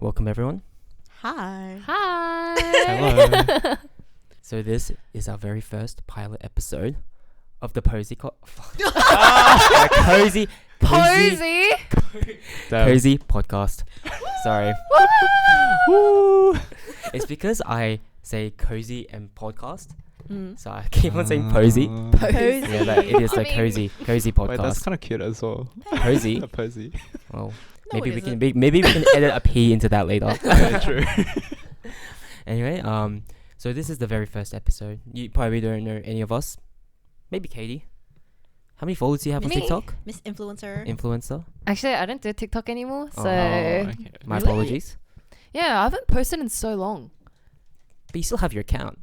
Welcome everyone. Hi. Hello. So this is our very first pilot episode of the KOZI KOZI Podcast. Sorry. Woo! It's because I say cozy and podcast, so I keep on saying posy. Posy. Yeah, that it is the KOZI Podcast. Wait, that's kind of cute as well. Posy. Posy. Well, No, maybe it we can isn't. maybe we can edit a P into that later. True. Anyway, so this is the very first episode. You probably don't know any of us. Maybe Katie. How many followers do you have on Me. TikTok? Miss Influencer. Influencer. Actually, I don't do TikTok anymore, so Okay. My Really? apologies. yeah, I haven't posted in so long. But you still have your account.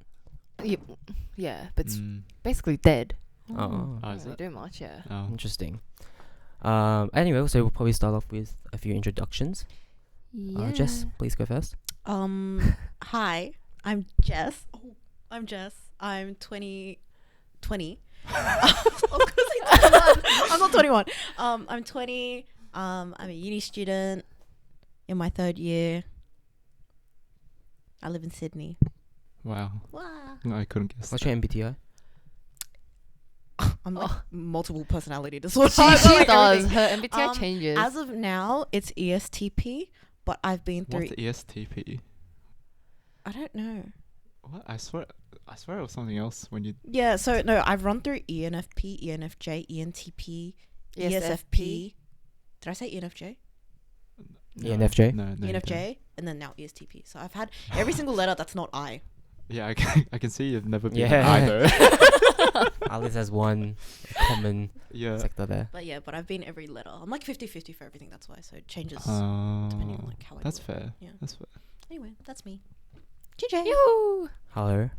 Yeah, but it's Mm. basically dead. Oh, Oh, I is don't it? do much, yeah. Oh. interesting. Anyway, so we'll probably start off with a few introductions. Jess, please go first. Hi. I'm Jess. I'm Jess. I'm 20. Of course I'm not 21. I'm 20. I'm a uni student in my third year. I live in Sydney. Wow. Wow. No, I couldn't guess. What's your MBTI? I'm like multiple personality disorder. She Like does. everything. Her MBTI Um, changes. As of now, it's ESTP, but I've been through. What's the ESTP? I don't know. What? I swear it was something else when you. Yeah, so no, I've run through ENFP, ENFJ, ENTP, ESFP. Did I say ENFJ? No, ENFJ? No, you ENFJ, didn't. and then now ESTP. So I've had every single letter that's not I. Yeah, I can see you've never been Yeah. either. Alice has one common Yeah. sector there. But I've been every letter. I'm like 50-50 for everything, that's why. So it changes depending on like how I That's do it. fair. Yeah. That's fair. Anyway, that's me. Jinje. Yoo-hoo. Hello,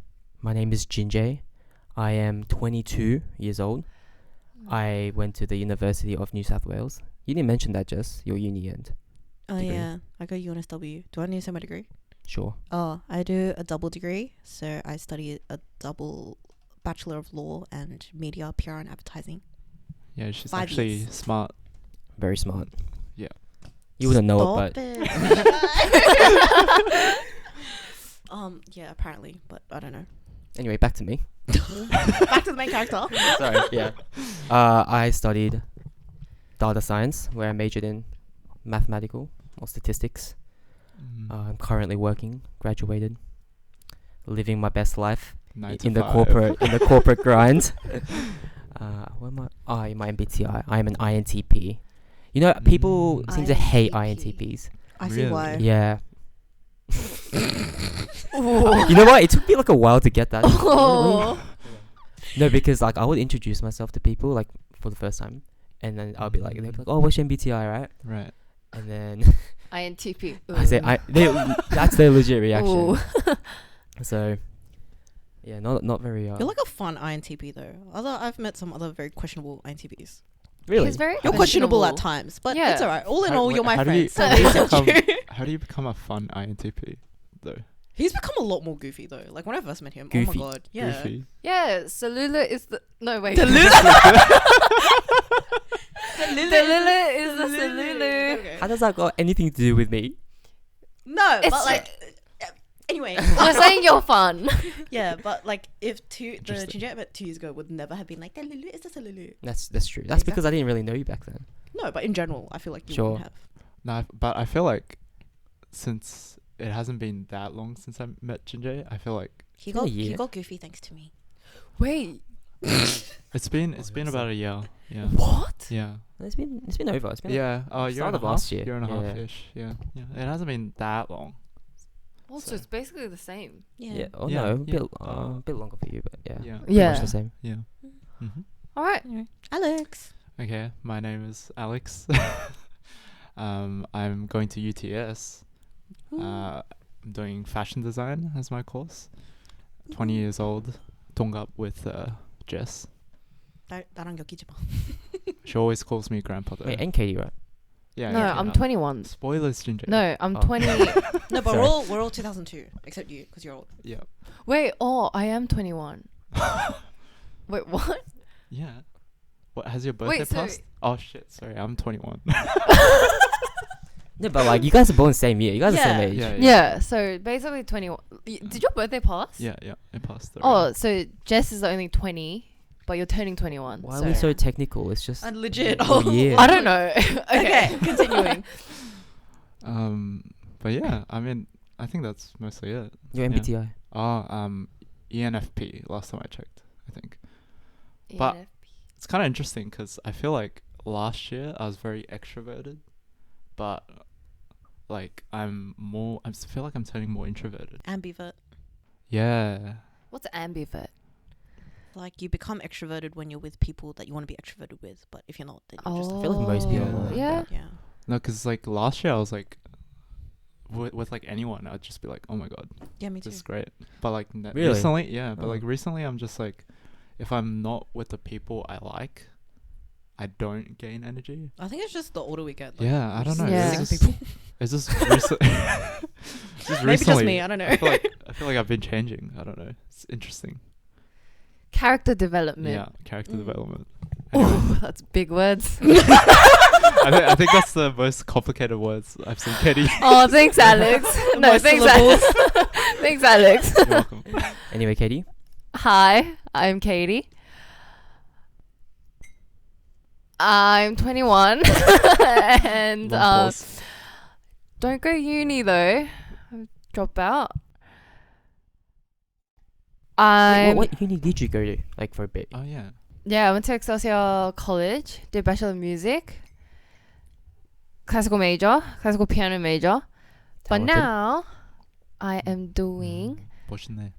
my name is Jinje. I am 22 years old. I went to the University of New South Wales. You didn't mention that, Jess. Your uni end. Oh Degree. yeah, I go UNSW. Do I need to say my degree? Sure. Oh, I do a double degree. So I study a double Bachelor of Law and Media, PR and Advertising. Yeah, she's 5 actually years. smart. Very smart. Yeah. You wouldn't know Stop it, but it. Yeah, apparently, but I don't know. anyway, back to me. Back to the main character. Sorry. Yeah. I studied data science, where I majored in mathematical or statistics. Mm. I'm currently working, graduated, living my best life Nine to in the five. corporate grind. What am I? Oh, my MBTI. I am an INTP. You know, people seem to hate INTP. INTPs. I see Really? why. Yeah. You know what? It took me like a while to get that. Oh. No, because like I would introduce myself to people like for the first time, and then I'll be like, they'll be like, "Oh, what's your MBTI, right?" Right. And then INTP. I say, that's their legit reaction. Ooh. So, yeah, not very. You're like a fun INTP though. I've met some other very questionable INTPs. really. He's very You're questionable at times, but Yeah. it's alright. All in How- all, wait, you're my how do you- friend. So how do you they accept become- you. How do you become a fun INTP, though? He's become a lot more goofy though. Like when I first met him, Goofy. oh my god, yeah. Goofy. Yeah, Salula is the... No, wait. Delulu Delulu is the Salulu. Okay. How does that got anything to do with me? No, It's but like, anyway. We're saying you're fun. Yeah, but like if the Interesting. Jinje I met 2 years ago would never have been like Delulu is the Delulu. That's true. That's because I didn't really know you back then. No, but in general, I feel like you Sure. wouldn't have. No, but I feel like since it hasn't been that long since I met Jinje, I feel like He been a got year. goofy thanks to me. Wait. it's been Oh, about a year. Yeah. What? Yeah. It's been over. It's been Yeah. Oh, year start and a of half. last year. Year and a Yeah. half ish. Yeah. Yeah. It hasn't been that long. Also, So- it's basically the same. yeah. Oh Yeah, no, yeah. a bit longer for you, but yeah. Yeah. Pretty Yeah. much the same. Yeah. Mm-hmm. All right. Alex. Okay. My name is Alex. I'm going to UTS. I'm doing fashion design as my course. 20 years old. 동갑 with Jess. 나랑 엮이지 마. She always calls me grandpa though. Wait, and Katie, right? Yeah. No, yeah, I'm yeah. 21. Spoilers, Jinje. No, I'm Oh. 20. No, but Sorry. we're all 2002 except you because you're old. Yeah. Wait, I am 21. Wait, what? Yeah. What has your birthday Wait, so- passed? Oh shit! Sorry, I'm 21. No, but like you guys are born same year. You guys are same age. Yeah, so basically 21. Did your birthday pass? Yeah, it passed. Oh, so Jess is only 20, but you're turning 21. Why are we so technical? It's just And legit. yeah. I don't know. Okay, continuing. But yeah, I mean, I think that's mostly it. Your MBTI. ENFP. Last time I checked, I think. But it's kind of interesting because I feel like last year I was very extroverted, but like I feel like I'm turning more introverted. Ambivert. Yeah. What's ambivert? Like you become extroverted when you're with people that you want to be extroverted with, but if you're not, then you're just. I feel like most people are like Yeah. that. Yeah. No, because like last year I was like, with like anyone, I'd just be like, oh my god, Yeah, me too. this is great. But like Really? recently, yeah. But Oh. like recently, I'm just like, if I'm not with the people I like, I don't gain energy. I think it's just the older we get. Like, Yeah, I don't know. Yeah. It's just, it's just recently. Maybe just me. I don't know. I feel like I've been changing. I don't know. It's interesting. Character development. Yeah, character development. Oh, that's big words. I think that's the most complicated words I've seen Katie. Oh, thanks, Alex. No, More thanks, syllables. Alex. Thanks, Alex. You're welcome. Anyway, Katie. Hi, I'm Katie. I'm 21 and Long pause. don't go uni though. Drop out. Wait, what uni did you go to? Like for a bit. Oh yeah. Yeah, I went to Excelsior College, did Bachelor of Music, classical major, classical piano major. But Talented. now I am doing. 멋있네.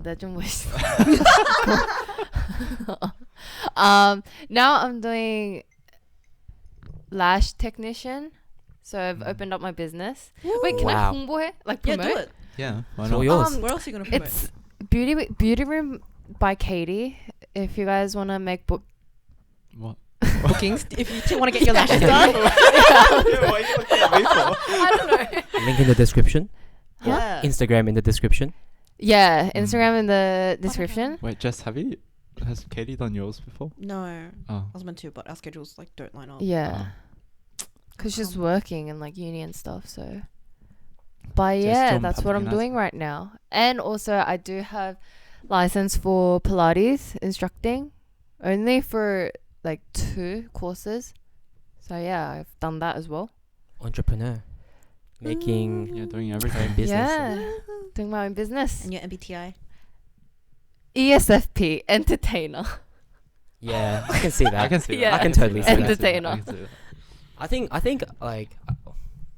내가 좀 멋있어. Now I'm doing lash technician. So I've opened up my business. Wait, can Wow. I 홍보해? Like Yeah, promote? do it. Yeah. Why It's all not? yours. Where else are you gonna promote? It's Beauty Room by Katie. If you guys want to make book. What? Bookings. If you want to get your lashes done. Why are you looking at me for? I don't know. Link in the description. Yeah. Instagram in the description. Yeah, Instagram in the description. Wait, Jess, has Katie done yours before? No, I Oh. was meant to, but our schedules like don't line up. Yeah. Because she's working and like uni and stuff, so. But Just yeah, 좀 that's what I'm 바쁘긴 doing right now. And also I do have license for Pilates instructing, only for like 2 courses. So yeah, I've done that as well. Entrepreneur. Making Yeah, doing her everything. own business. Yeah, doing my own business. And your MBTI. ESFP, entertainer. Yeah, I can see that. I can see Yeah. that. I can totally see that. Entertainer. I can see that. I think like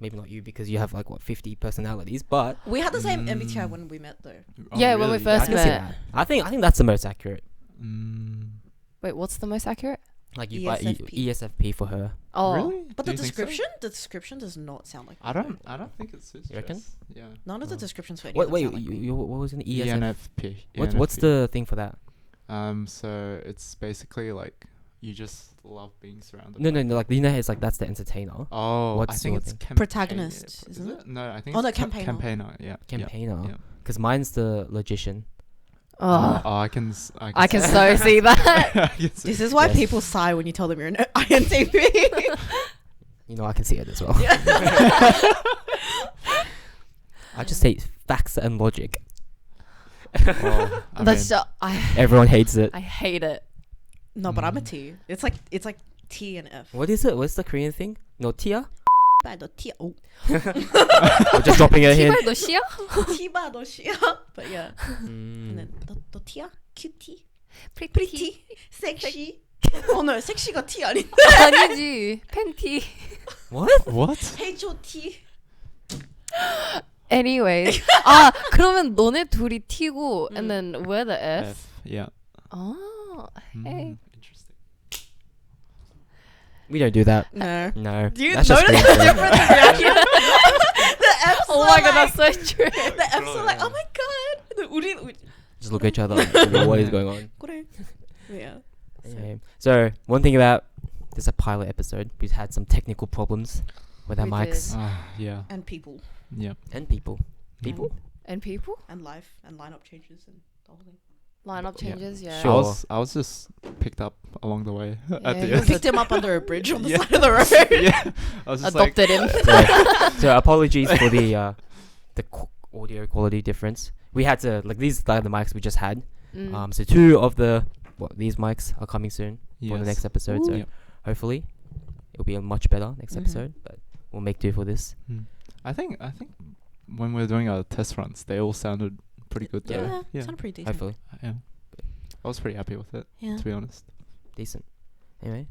maybe not you because you have like what 50 personalities, but We had the same MBTI when we met though. Oh, Yeah, when we really? I first can see met. that. I think that's the most accurate. Wait, what's the most accurate? Like ESFP. ESFP for her. Oh, Really? But Do the you think so? description does not sound like. I don't think it suits. You reckon? Jess. Yeah. None of the descriptions for any Wait, of them wait, sound like me. what was an ESFP? ENFP. What's the thing for that? So it's basically like you just love being surrounded. No, by like you know, it's like that's the entertainer. Oh, What's I think the it's Protagonist, Is isn't it? No, I think Oh, it's no, campaigner. Campaigner, yeah. Campaigner. Yeah. Because mine's the logician. oh. I can I can so see that. I can see This is why Yes. people sigh when you tell them you're an INTP. You know, I can see it as well. Yeah. I just say facts and logic. Well, I That's mean, Everyone hates it. I hate it. No, but I'm a T. It's like T and F. What is it? What's the Korean thing? No, Tia? Bad or T. Oh, We're just dropping a hint. T 너 씨야? T bad or shit. But yeah. Mm. And then the Tia, cutie, Pretty. pretty, sexy. Oh no, 섹시가 T 아닌데. 아니지. 팬티. What? what? H.O.T. Anyways. 그러면 너네 둘이 T고 and then we're the F. Yeah. Oh, hey. Interesting. We don't do that. No. No. Do you That's notice just the Korean. difference in reaction? The F's Oh are my god, like, that's so true. the F's are like, oh my god. The 우리 Just look at each other like, what is going on? 그래. Yeah. Anyway, so one thing about this is a pilot episode. We've had some technical problems with our We mics Yeah. And people Yeah. and people. People? And people? and life and lineup changes and the whole thing. Lineup Yeah. changes, yeah. Sure. I was just picked up along the way at Yeah, the you You end. picked him up under a bridge on the Yeah. side of the road. Yeah, I was just Adopted him. So apologies for the audio quality difference. We had to these are the mics we just had. Mm. So 2 of these mics are coming soon for the next episode. So Ooh. hopefully it'll be a much better next Mhm. episode. But we'll make do for this. I think when we were doing our test runs, they all sounded pretty good though. Yeah, Yeah. sounded pretty decent. Hopefully Yeah. I was pretty happy with it, Yeah. to be honest. decent. Anyway,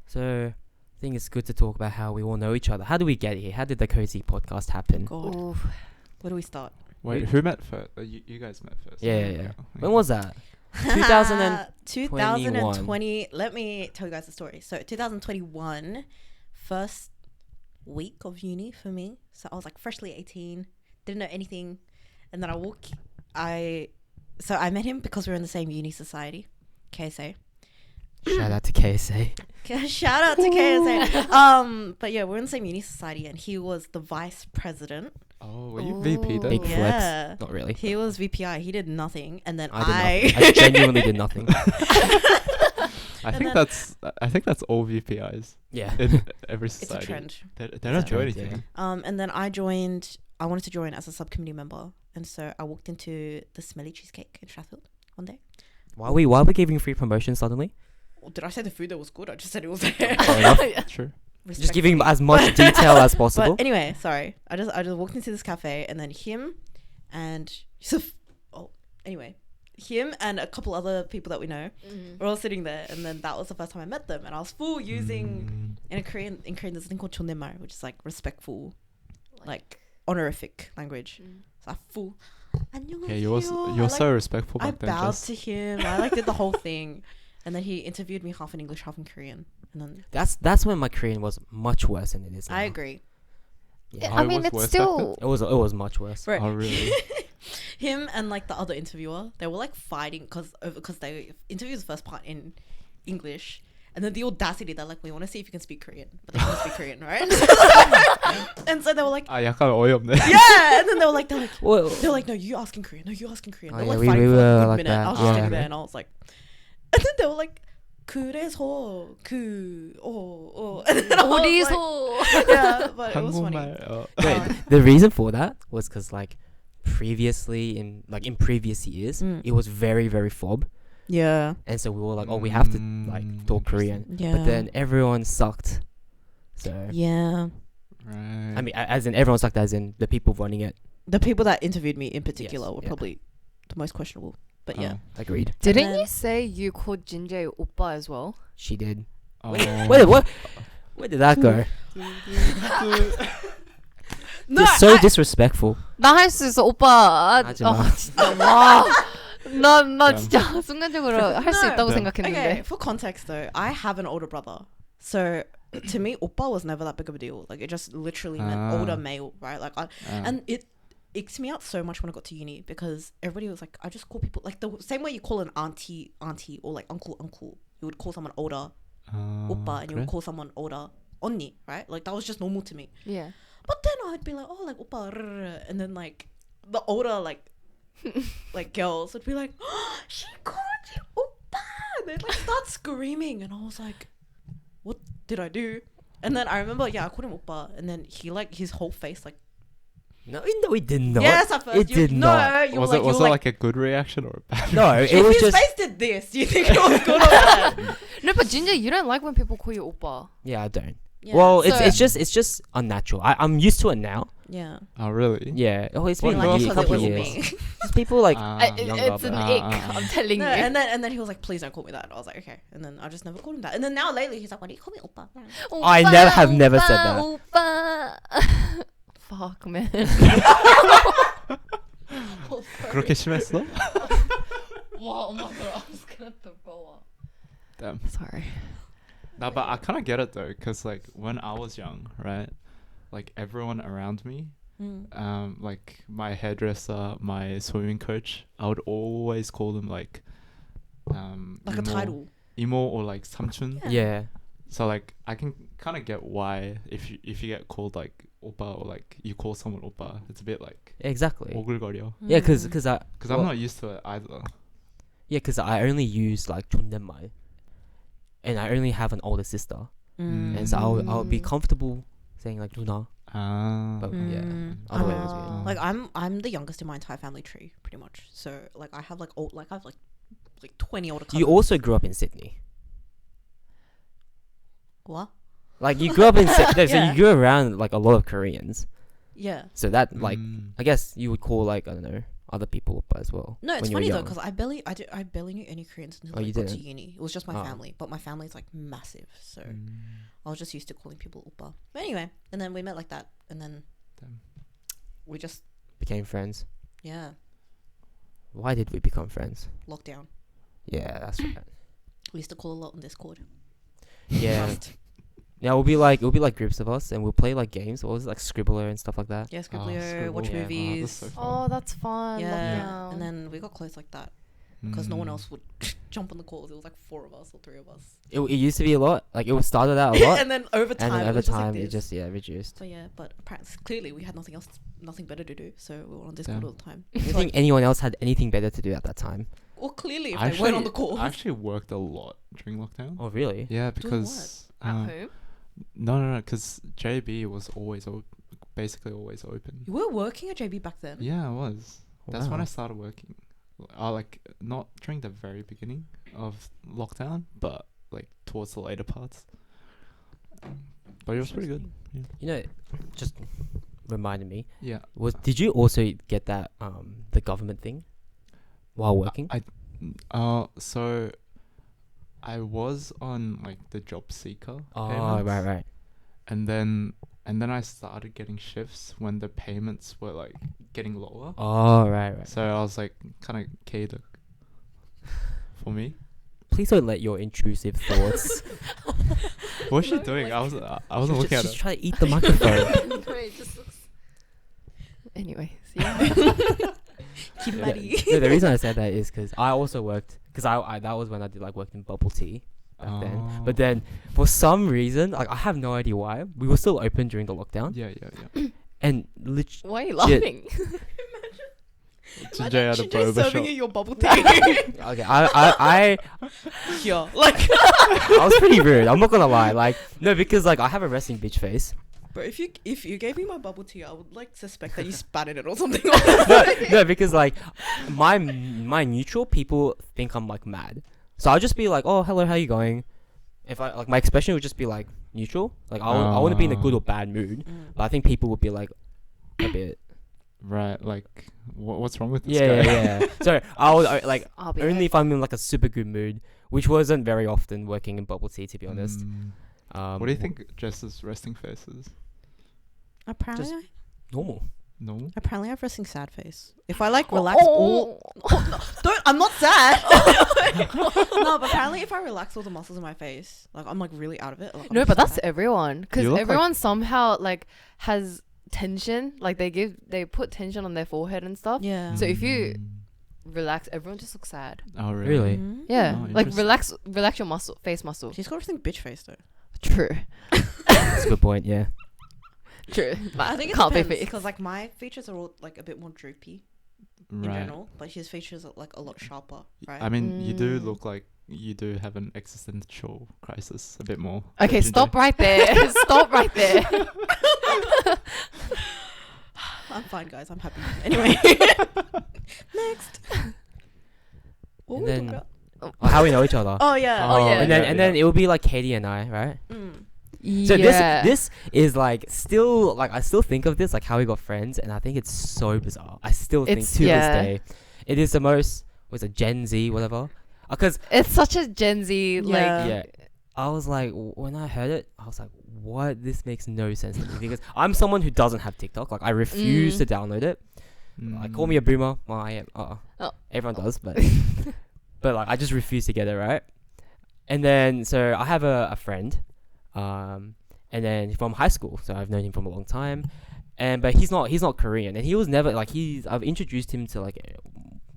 so I think it's good to talk about how we all know each other. How did we get here? How did the KOZI podcast happen? God, Ooh. where do we start? Wait, who met first? You guys met first. Yeah. When was that? 2020. Let me tell you guys the story. So 2021, first week of uni for me. So I was like freshly 18, didn't know anything, and then I met him because we were in the same uni society, KSA. Shout out to KSA. Shout out to KSA. But yeah, we're in the same uni society, and he was the vice president. Oh, were you VP then? Big Yeah. flex. Not really. He was VPI. He did nothing, and then I did nothing. I genuinely did nothing. I think then- that's all VPIs Yeah. in every It's a society. trend. They It's don't a do trend, anything. And then I wanted to join as a subcommittee member, and so I walked into the Smelly Cheesecake in Strathfield one day. Why are we giving free promotion suddenly? Well, did I say the food there was good? I just said it was Fair there. enough. True. Just giving as much detail as possible. But anyway, sorry. I just walked into this cafe, and then him and Yusuf. Oh, anyway, him and a couple other people that we know were all sitting there, and then that was the first time I met them, and I was full using in Korean there's a thing called 존댓말, which is like respectful, like honorific language. So I full. Yeah, you're so respectful I back then. bowed Jess. to him. I did the whole thing, and then he interviewed me half in English, half in Korean, and then That's when my Korean was much worse than it is now. I agree. Yeah. I it mean, was it's worse back still. It was much worse. Right. Oh really? Him and like the other interviewer, they were like fighting because they interviewed the first part in English, and then the audacity, they're like, we want to see if you can speak Korean, but they can't speak Korean, right? And so they were like, 아 약간 어이없네. yeah, and then they were like, Well, no, you asking Korean, no, you asking Korean. Oh, They yeah, were we like fighting for were a good like minute. that. I was just Yeah. sitting there, and I was like, and then they were like, 그래서 and then I was like, yeah, but it was funny. 한국말. wait, the reason for that was because previously in previous years it was very very fob, Yeah, and so we were like, oh, we have to talk Korean, yeah. but then everyone sucked. So yeah, Right. I mean, as in everyone sucked, as in the people running it. the people that interviewed me in particular Yes, were yeah. probably the most questionable. But yeah, Agreed. Didn't then- you say you called Jinje oppa as well? She did. Oh. Wait, what? Where did that go? no, It's so disrespectful. 나 할 수 있어 오빠. 하지 마. 진짜 와. 나 야. 진짜 순간적으로 할 수 No. 있다고 네. 생각했는데. Okay, for context though, I have an older brother, so to me, oppa was never that big of a deal. Like it just literally meant older male, right? Like, and it icks me out so much when I got to uni because everybody was like, I just call people like the same way you call an auntie or like uncle. You would call someone older oppa, and you would call someone older 언니, right? Like that was just normal to me. Yeah. But then I'd be like, oh, like oppa, and then like the older like girls would be like, oh, she called you oppa, and they'd like start screaming, and I was like, what did I do? And then I remember, I called him oppa, and then he like his whole face like, No, it did not. yes, at first It did not. You Was were it like, was it like a good reaction or a bad? No, if it was his just face did this, do you think it was good or bad? No, but Jinje, you don't like when people call you oppa. yeah. I don't. Yeah. Well, So- it's just unnatural. I'm used to it now. yeah. Oh really? Yeah. Oh, it's What been Like, about a because couple it of wasn't years. me. Just people like younger, It's an but- ick. I'm telling No, you. and then he was like, please don't call me that. I was like, okay. And then I just never called him that. And then now lately he's like, why do you call me oppa? I have never said that. 오빠. Fuck man. 그렇게 심했어? 와, oh my god, I was gonna throw up. Damn. Sorry. No, but I kind of get it though, cause like when I was young, right, like everyone around me, like my hairdresser, my swimming coach, I would always call them like Like a title. emo or like 삼촌. Yeah. So like I can kind of get why if you get called like oppa or like you call someone oppa, it's a bit like Exactly. 오글거려. Yeah, because Mm. Because I'm not used to it either. Yeah, because I only use like 존댓말, and I only have an older sister, and so I'll be comfortable saying like 누나. But yeah, otherwise yeah. Like I'm the youngest in my entire family tree, pretty much. So like I have like 20 older cousins. You also grew up in Sydney. What? Like you grew up in Sydney, so Yeah. you grew around like a lot of Koreans. Yeah. So that like I guess you would call like I don't know other people oppa as well. No, it's when you were funny though young. because I barely knew any Koreans until Oh, I you got to didn't? uni. It was just my Oh. family, but my family is like massive, so I was just used to calling people oppa. But anyway, and then we met like that, and then Damn. we just Became friends. yeah Why did we become friends? lockdown. Yeah, that's right. We used to call a lot on Discord. Yeah. Trust. Yeah, it'll be like groups of us, and we'll play like games. What was it, like Scribbler and stuff like that? Yeah, Scribblio, watch Yeah. Oh, movies. that's so fun. Oh, that's fun. Yeah, Lockdown. and then we got close like that because no one else would jump on the calls. It was like 4 of us or 3 of us. It used to be a lot. Like it started out a lot, and then over time, and then it over was just like time it this. just reduced. But yeah, but apparently, clearly we had nothing better to do, so we were on Discord Damn. all the time. Do you think anyone else had anything better to do at that time? Well, clearly, if they weren't on the call. I actually worked a lot during lockdown. Oh really? Yeah, Doing because At home. no, because JB was always basically always open. You were working at JB back then? Yeah, I was. That's when Wow. I started working. Like not during the very beginning of lockdown, but like towards the later parts. But it was pretty good. Yeah. You know, just reminded me. Yeah. Did you also get that the government thing while working? So I was on like the job seeker. Oh payments, right. And then I started getting shifts when the payments were like getting lower. Oh right. So I was like kind of catered for me. Please don't let your intrusive thoughts. What's she doing? I wasn't looking at She's her. trying to eat the microphone. No, it just looks. Anyway, see. Keep Yeah. buddy. No, the reason I said that is because I also worked because I that was when I did like worked in bubble tea back then. But then for some reason, like I have no idea why, we were still open during the lockdown, Yeah. and Why are you laughing? Jinje at a Jinje boba serving shop. you your bubble tea. okay, I Yeah, like, I was pretty rude. I'm not gonna lie. Like no, because like I have a resting bitch face. but if you gave me my bubble tea, I would like suspect that you spat in it or something. No, because like my neutral people think I'm like mad, so I'll just be like, oh hello, how you going? If I like my expression would just be like neutral, like I wouldn't be in a good or bad mood, but I think people would be like a bit. Right, like what's wrong with this Yeah, guy? yeah. So I would like I'll be only if I'm in like a super good mood, which wasn't very often working in bubble tea, to be honest. What do you think Jess's resting face is? apparently, Normal. Normal? apparently I have resting sad face. If I like relax all, don't. I'm not sad. No, but apparently if I relax all the muscles in my face, like I'm like really out of it. Like, I'm No, but that's sad. everyone, because You look everyone somehow like has tension. Like they put tension on their forehead and stuff. Yeah. So if you relax, everyone just looks sad. Oh really? Really? Mhm. Yeah, Oh, like interesting. relax your face muscle. She's got resting bitch face though. True, That's a good point. Yeah. true. But I think it Can't be depends fixed. because like my features are all like a bit more droopy in Right. general, but his features are like a lot sharper, right? I mean, you do Mm. look like you do have an existential crisis a bit more. Okay, Jinje. stop right there. Stop right there. I'm fine, guys. I'm happy. Anyway, next. What And were we then- talking about? Oh, how we know each other. Oh yeah. Oh, yeah. And then it will be like Katie and I, right? Mm. So Yeah. this is like still like I still think of this like how we got friends, and I think it's so bizarre. I still think It's- to yeah. this day, it is the most was it Gen Z whatever, because It's such a Gen Z like. Yeah. yeah, I was like when I heard it, I was like, what? This makes no sense to me because I'm someone who doesn't have TikTok. Like I refuse to download it. Like call me a boomer. Well, I am. Oh. Everyone does, but but like I just refuse to get it right. And then so I have a friend, and then from high school, so I've known him from a long time, but he's not Korean, and he was never like I've introduced him to like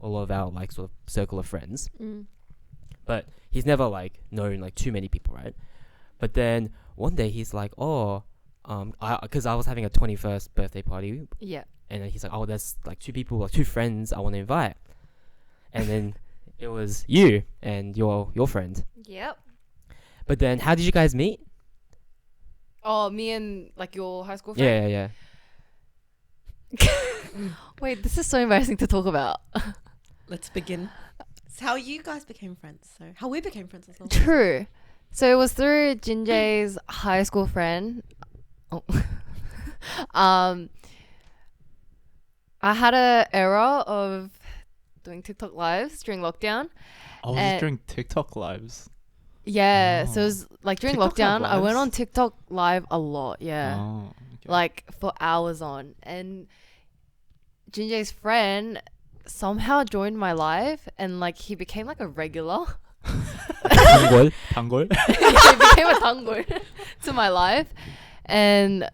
a lot of our like sort of circle of friends, Mm. but he's never like known like too many people, right? But then one day he's like, because I was having a 21st birthday party, Yeah. and then he's like, oh, there's like two friends I want to invite. And then it was you and your friend. Yep. But then, how did you guys meet? Oh, me and like your high school friend. Yeah. Wait, this is so embarrassing to talk about. Let's begin. It's how you guys became friends. So how we became friends as well. True. So it was through Jinje's high school friend. Oh. I had a era of doing TikTok lives during lockdown. Oh, was it during TikTok lives? Yeah, Oh. so it was like during TikTok lockdown, I went lives? on TikTok live a lot. Yeah. Oh, okay. Like for hours on, and Jinje's friend somehow joined my live, and like he became like a regular. Tanggol. Tanggol? He became a tanggol to my life, and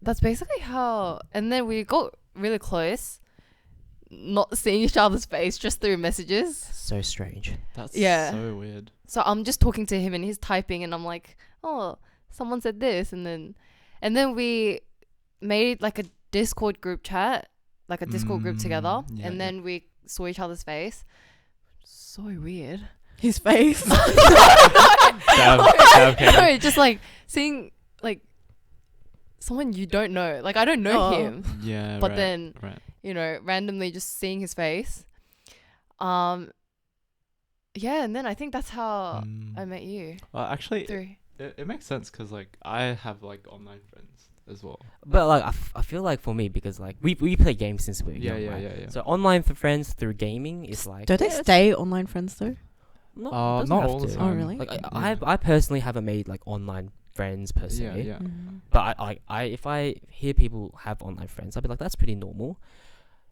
that's basically how. And then we got really close, not seeing each other's face, just through messages. So strange. That's Yeah. so weird. So I'm just talking to him and he's typing, and I'm like, oh, someone said this, and then we made like a Discord group chat, like a Discord group together, yeah, and then we saw each other's face. So weird. His face. No, just like seeing like someone you don't know. Like I don't know Oh. him, Yeah, but right, then right. you know, randomly just seeing his face. Yeah, and then I think that's how I met you. Well, actually, Through. it makes sense because like I have like online friends as well. But like, I feel like for me, because like we play games since we're Yeah, young, yeah, right? yeah, yeah. So online friends through gaming is like. Don't they yeah, stay online friends though? Not, doesn't not have all the to. time. Oh, really? Like Yeah. I personally haven't made like online friends per se. Yeah, yeah. But I if I hear people have online friends, I'll be like, that's pretty normal.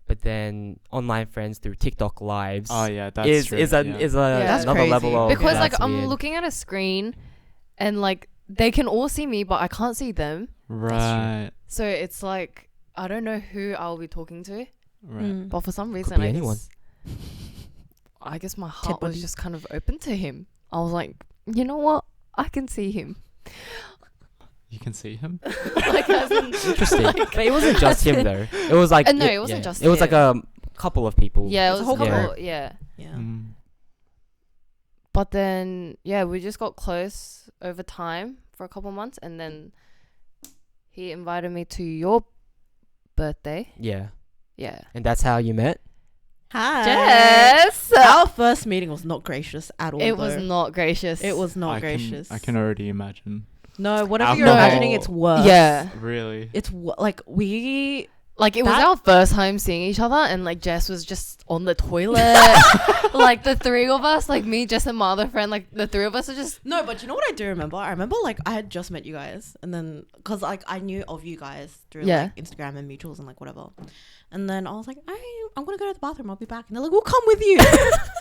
But then online friends through TikTok lives Oh yeah, that's is true. is That's another crazy. level of Because like that's I'm weird. looking at a screen, and like they can all see me, but I can't see them. Right, So it's like I don't know who I'll be talking to. right. But for some reason, be I anyone. guess, I guess my heart was Buddy. just kind of open to him. I was like, you know what? I can see him. You can see him. Like, as in, Interesting. like, But it wasn't just him though. It was like no, it wasn't just It was like him. a couple of people. yeah, It's it a was whole a couple. couple. Yeah. Yeah. Mm. But then, yeah, we just got close over time for a couple months, and then he invited me to your birthday. Yeah. Yeah. And that's how you met. Hi. Jess! Our first meeting was not gracious at all. It was though. not gracious. It was not I gracious. I can already imagine. No, whatever you're Alcohol. imagining, it's worse. Yeah. Really. It's like we. Like, it was That- our first time seeing each other, and like Jess was just on the toilet. Like the three of us, like me, Jess, and my other friend, like the three of us are just. No, but you know what I do remember? I remember like I had just met you guys, and then because like I knew of you guys through Yeah. like Instagram and mutuals and like whatever, and then I was like, I'm gonna go to the bathroom. I'll be back, and they're like, we'll come with you,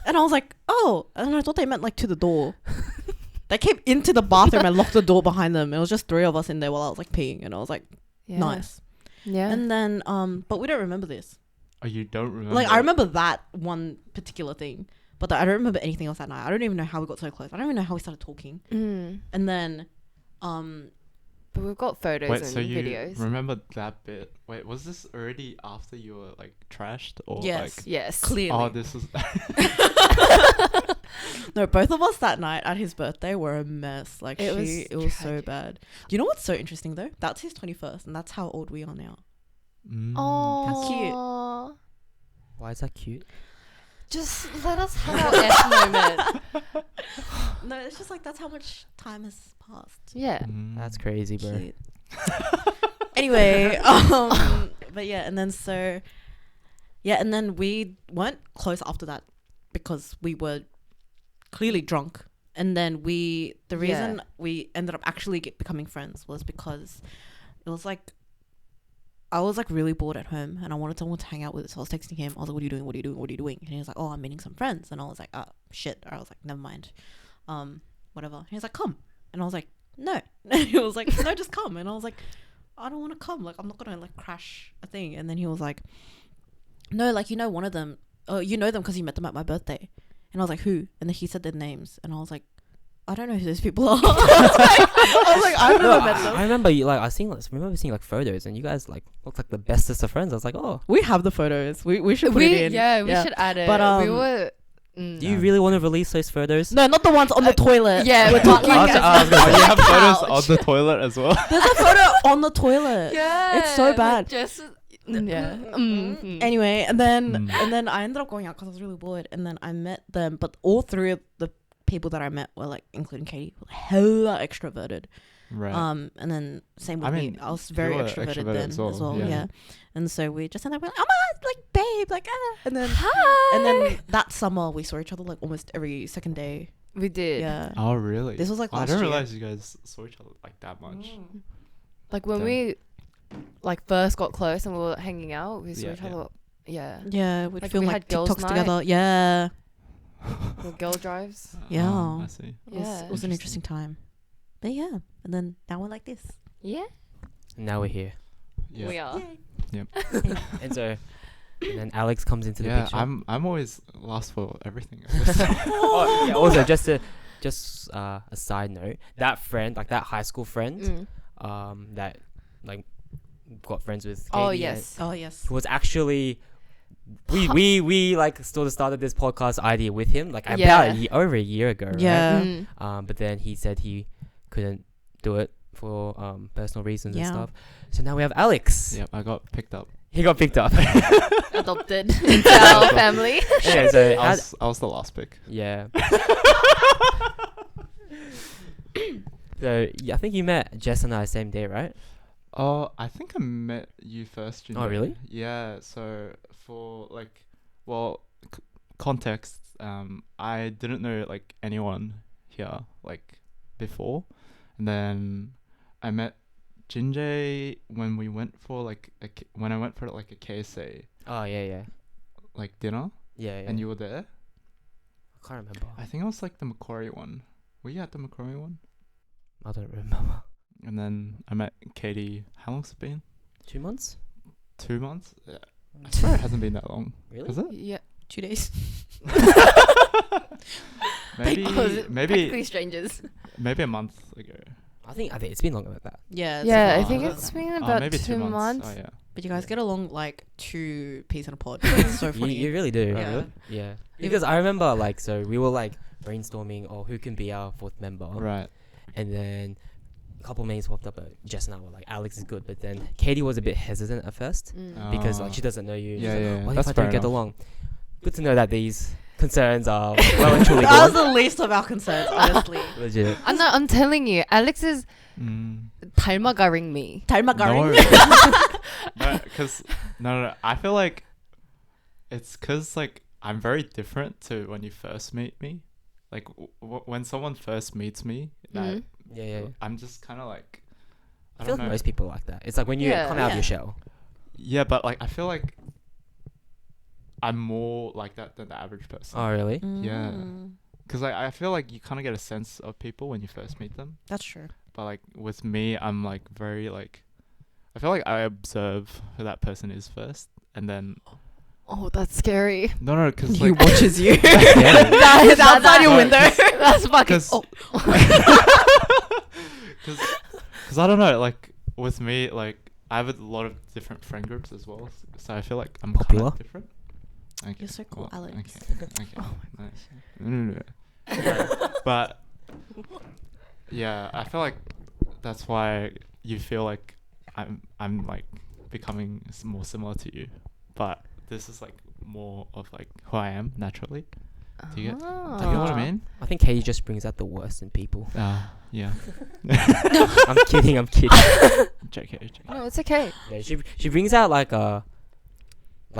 and I was like, oh, and I thought they meant like to the door. They came into the bathroom and locked the door behind them. It was just three of us in there while I was like peeing, and I was like, Yeah. nice. Yeah. And then but we don't remember this. Oh, you don't remember? Like I remember that one particular thing, but I don't remember anything else that night. I don't even know how we got so close. I don't even know how we started talking. Mm. And then But we've got photos Wait, and so you videos. remember that bit? Wait, was this already after you were like trashed or Yes. like? Yes. clearly. Oh, this is. No, both of us that night at his birthday were a mess. Like It it was was so tragic. bad. You know what's so interesting though? That's his 21st, and that's how old we are now. Oh, cute. Why is that cute? Just let us have our S moment. No, it's just like that's how much time has passed. Yeah. That's crazy, bro. Cute. Anyway, but yeah, and then so, yeah, and then we weren't close after that because we were clearly drunk. And then the reason we ended up actually becoming friends was because it was like, I was like really bored at home and I wanted someone to hang out with. So I was texting him. I was like, what are you doing? What are you doing? What are you doing? And he was like, oh, I'm meeting some friends. And I was like, oh, shit. Or I was like, never mind. Whatever. And he was like, come. And I was like, no. And he was like, no, just come. And I was like, I don't want to come. Like, I'm not going to like crash a thing. And then he was like, no, like, you know, one of them, you know them because you met them at my birthday. And I was like, who? And then he said their names. And I was like, I don't know who those people are. I was like, I've never met them. I remember you like remember seeing like photos and you guys like looked like the bestest of friends. I was like, oh, We have the photos. We should put it in. Yeah, we should add it. But, we were Do you really want to release those photos? No, not the ones on the toilet. Yeah, we're talking I was gonna Oh, you say. have photos Couch. on the toilet as well. There's a photo on the toilet. Yeah, It's so bad. Just yeah. Anyway, and then Mm. I ended up going out because I was really bored, and then I met them. But all three of the people that I met were like, including Katie, were hella extroverted. Right. And then same with I me. mean, I was you very were extroverted extroverted then as well, yeah. yeah. And so we just ended up like, oh my god, like babe, like and then Hi. and then that summer we saw each other like almost every second day. we did. Yeah. Oh, really? This was like I last didn't year. realize you guys saw each other like that much. Like when Damn. we like first got close and we were hanging out, we saw Yeah, each yeah. other. Yeah. Yeah, we'd Like film we like had girls' TikToks night. together. Yeah. The girl drives. Yeah. I see. Yeah. It was an interesting time. But yeah, and then now we're like this. Yeah. Now we're here. Yeah. We are. And so, and then Alex comes into the Yeah, picture. I'm always last for everything. Oh, yeah, also, just a side note, that friend, like that high school friend, that like got friends with. Oh Katie yes. Oh yes. and was actually. We like sort of started this podcast idea with him like Yeah. about over a year ago. Right? Yeah. But then he said he couldn't do it for personal reasons and Yeah. stuff. So now we have Alex. Yep, I got picked up. He got picked up. Adopted into our family. Yeah, so I was the last pick. yeah. So yeah, I think you met Jess and I same day, right? Oh, I think I met you first. Jinje. Oh, really? Yeah. So for like, well, context. I didn't know like anyone here like before, and then I met Jinje when we went for like when I went for like a KSA Oh yeah. like dinner, Yeah. and you were there. I can't remember. I think it was like the Macquarie one. Were you at the Macquarie one? I don't remember. And then I met Katie. How long's it been? 2 months? 2 months? Yeah. I swear it hasn't been that long. Really? Is it? Yeah. 2 days. Maybe Practically strangers. maybe a month ago. I think it's been longer than that. Yeah. Yeah, I Oh, think yeah. it's been Oh, about maybe 2 months. Oh yeah. But you guys get along like two peas in a pod. It's so You, funny. you really do. Yeah. really? Yeah. Because I remember like so we were like brainstorming who can be our fourth member. Right. And then a couple of names popped up. Jess and I were like, Alex is good, but then Katie was a bit hesitant at first because like she doesn't know you. She's Yeah, like, yeah, What that's if I don't fair get enough. along? Good to know that these concerns are well and truly That was gone. the least of our concerns, honestly. Legit. I'm telling you, Alex is Mm. 닮아가ring me. 닮아가ring. No, because no. I feel like it's because like I'm very different to when you first meet me. Like when someone first meets me, Mhm. Yeah. I'm just kind of like I I feel don't like know. most people like that. It's like when you Yeah. come out of Yeah. your shell. Yeah, but like I feel like I'm more like that than the average person. Oh, really? Yeah. Mm, Because like I feel like you kind of get a sense of people when you first meet them. That's true. But like with me, I'm like very like I feel like I observe who that person is first, and then Oh, that's scary. no, because He like watches you. Yeah. That is outside your window. That's fucking. because because I don't know, like with me, like I have a lot of different friend groups as well, so I feel like I'm Popular? kind of different. Okay, You're so cool, Alex. Okay. Nice. No. But yeah, I feel like that's why you feel like I'm like becoming more similar to you, but this is like more of like who I am naturally. Do you get what I mean? I think Katie just brings out the worst in people. Yeah. I'm kidding. JK. No, it's okay. Yeah, she brings out like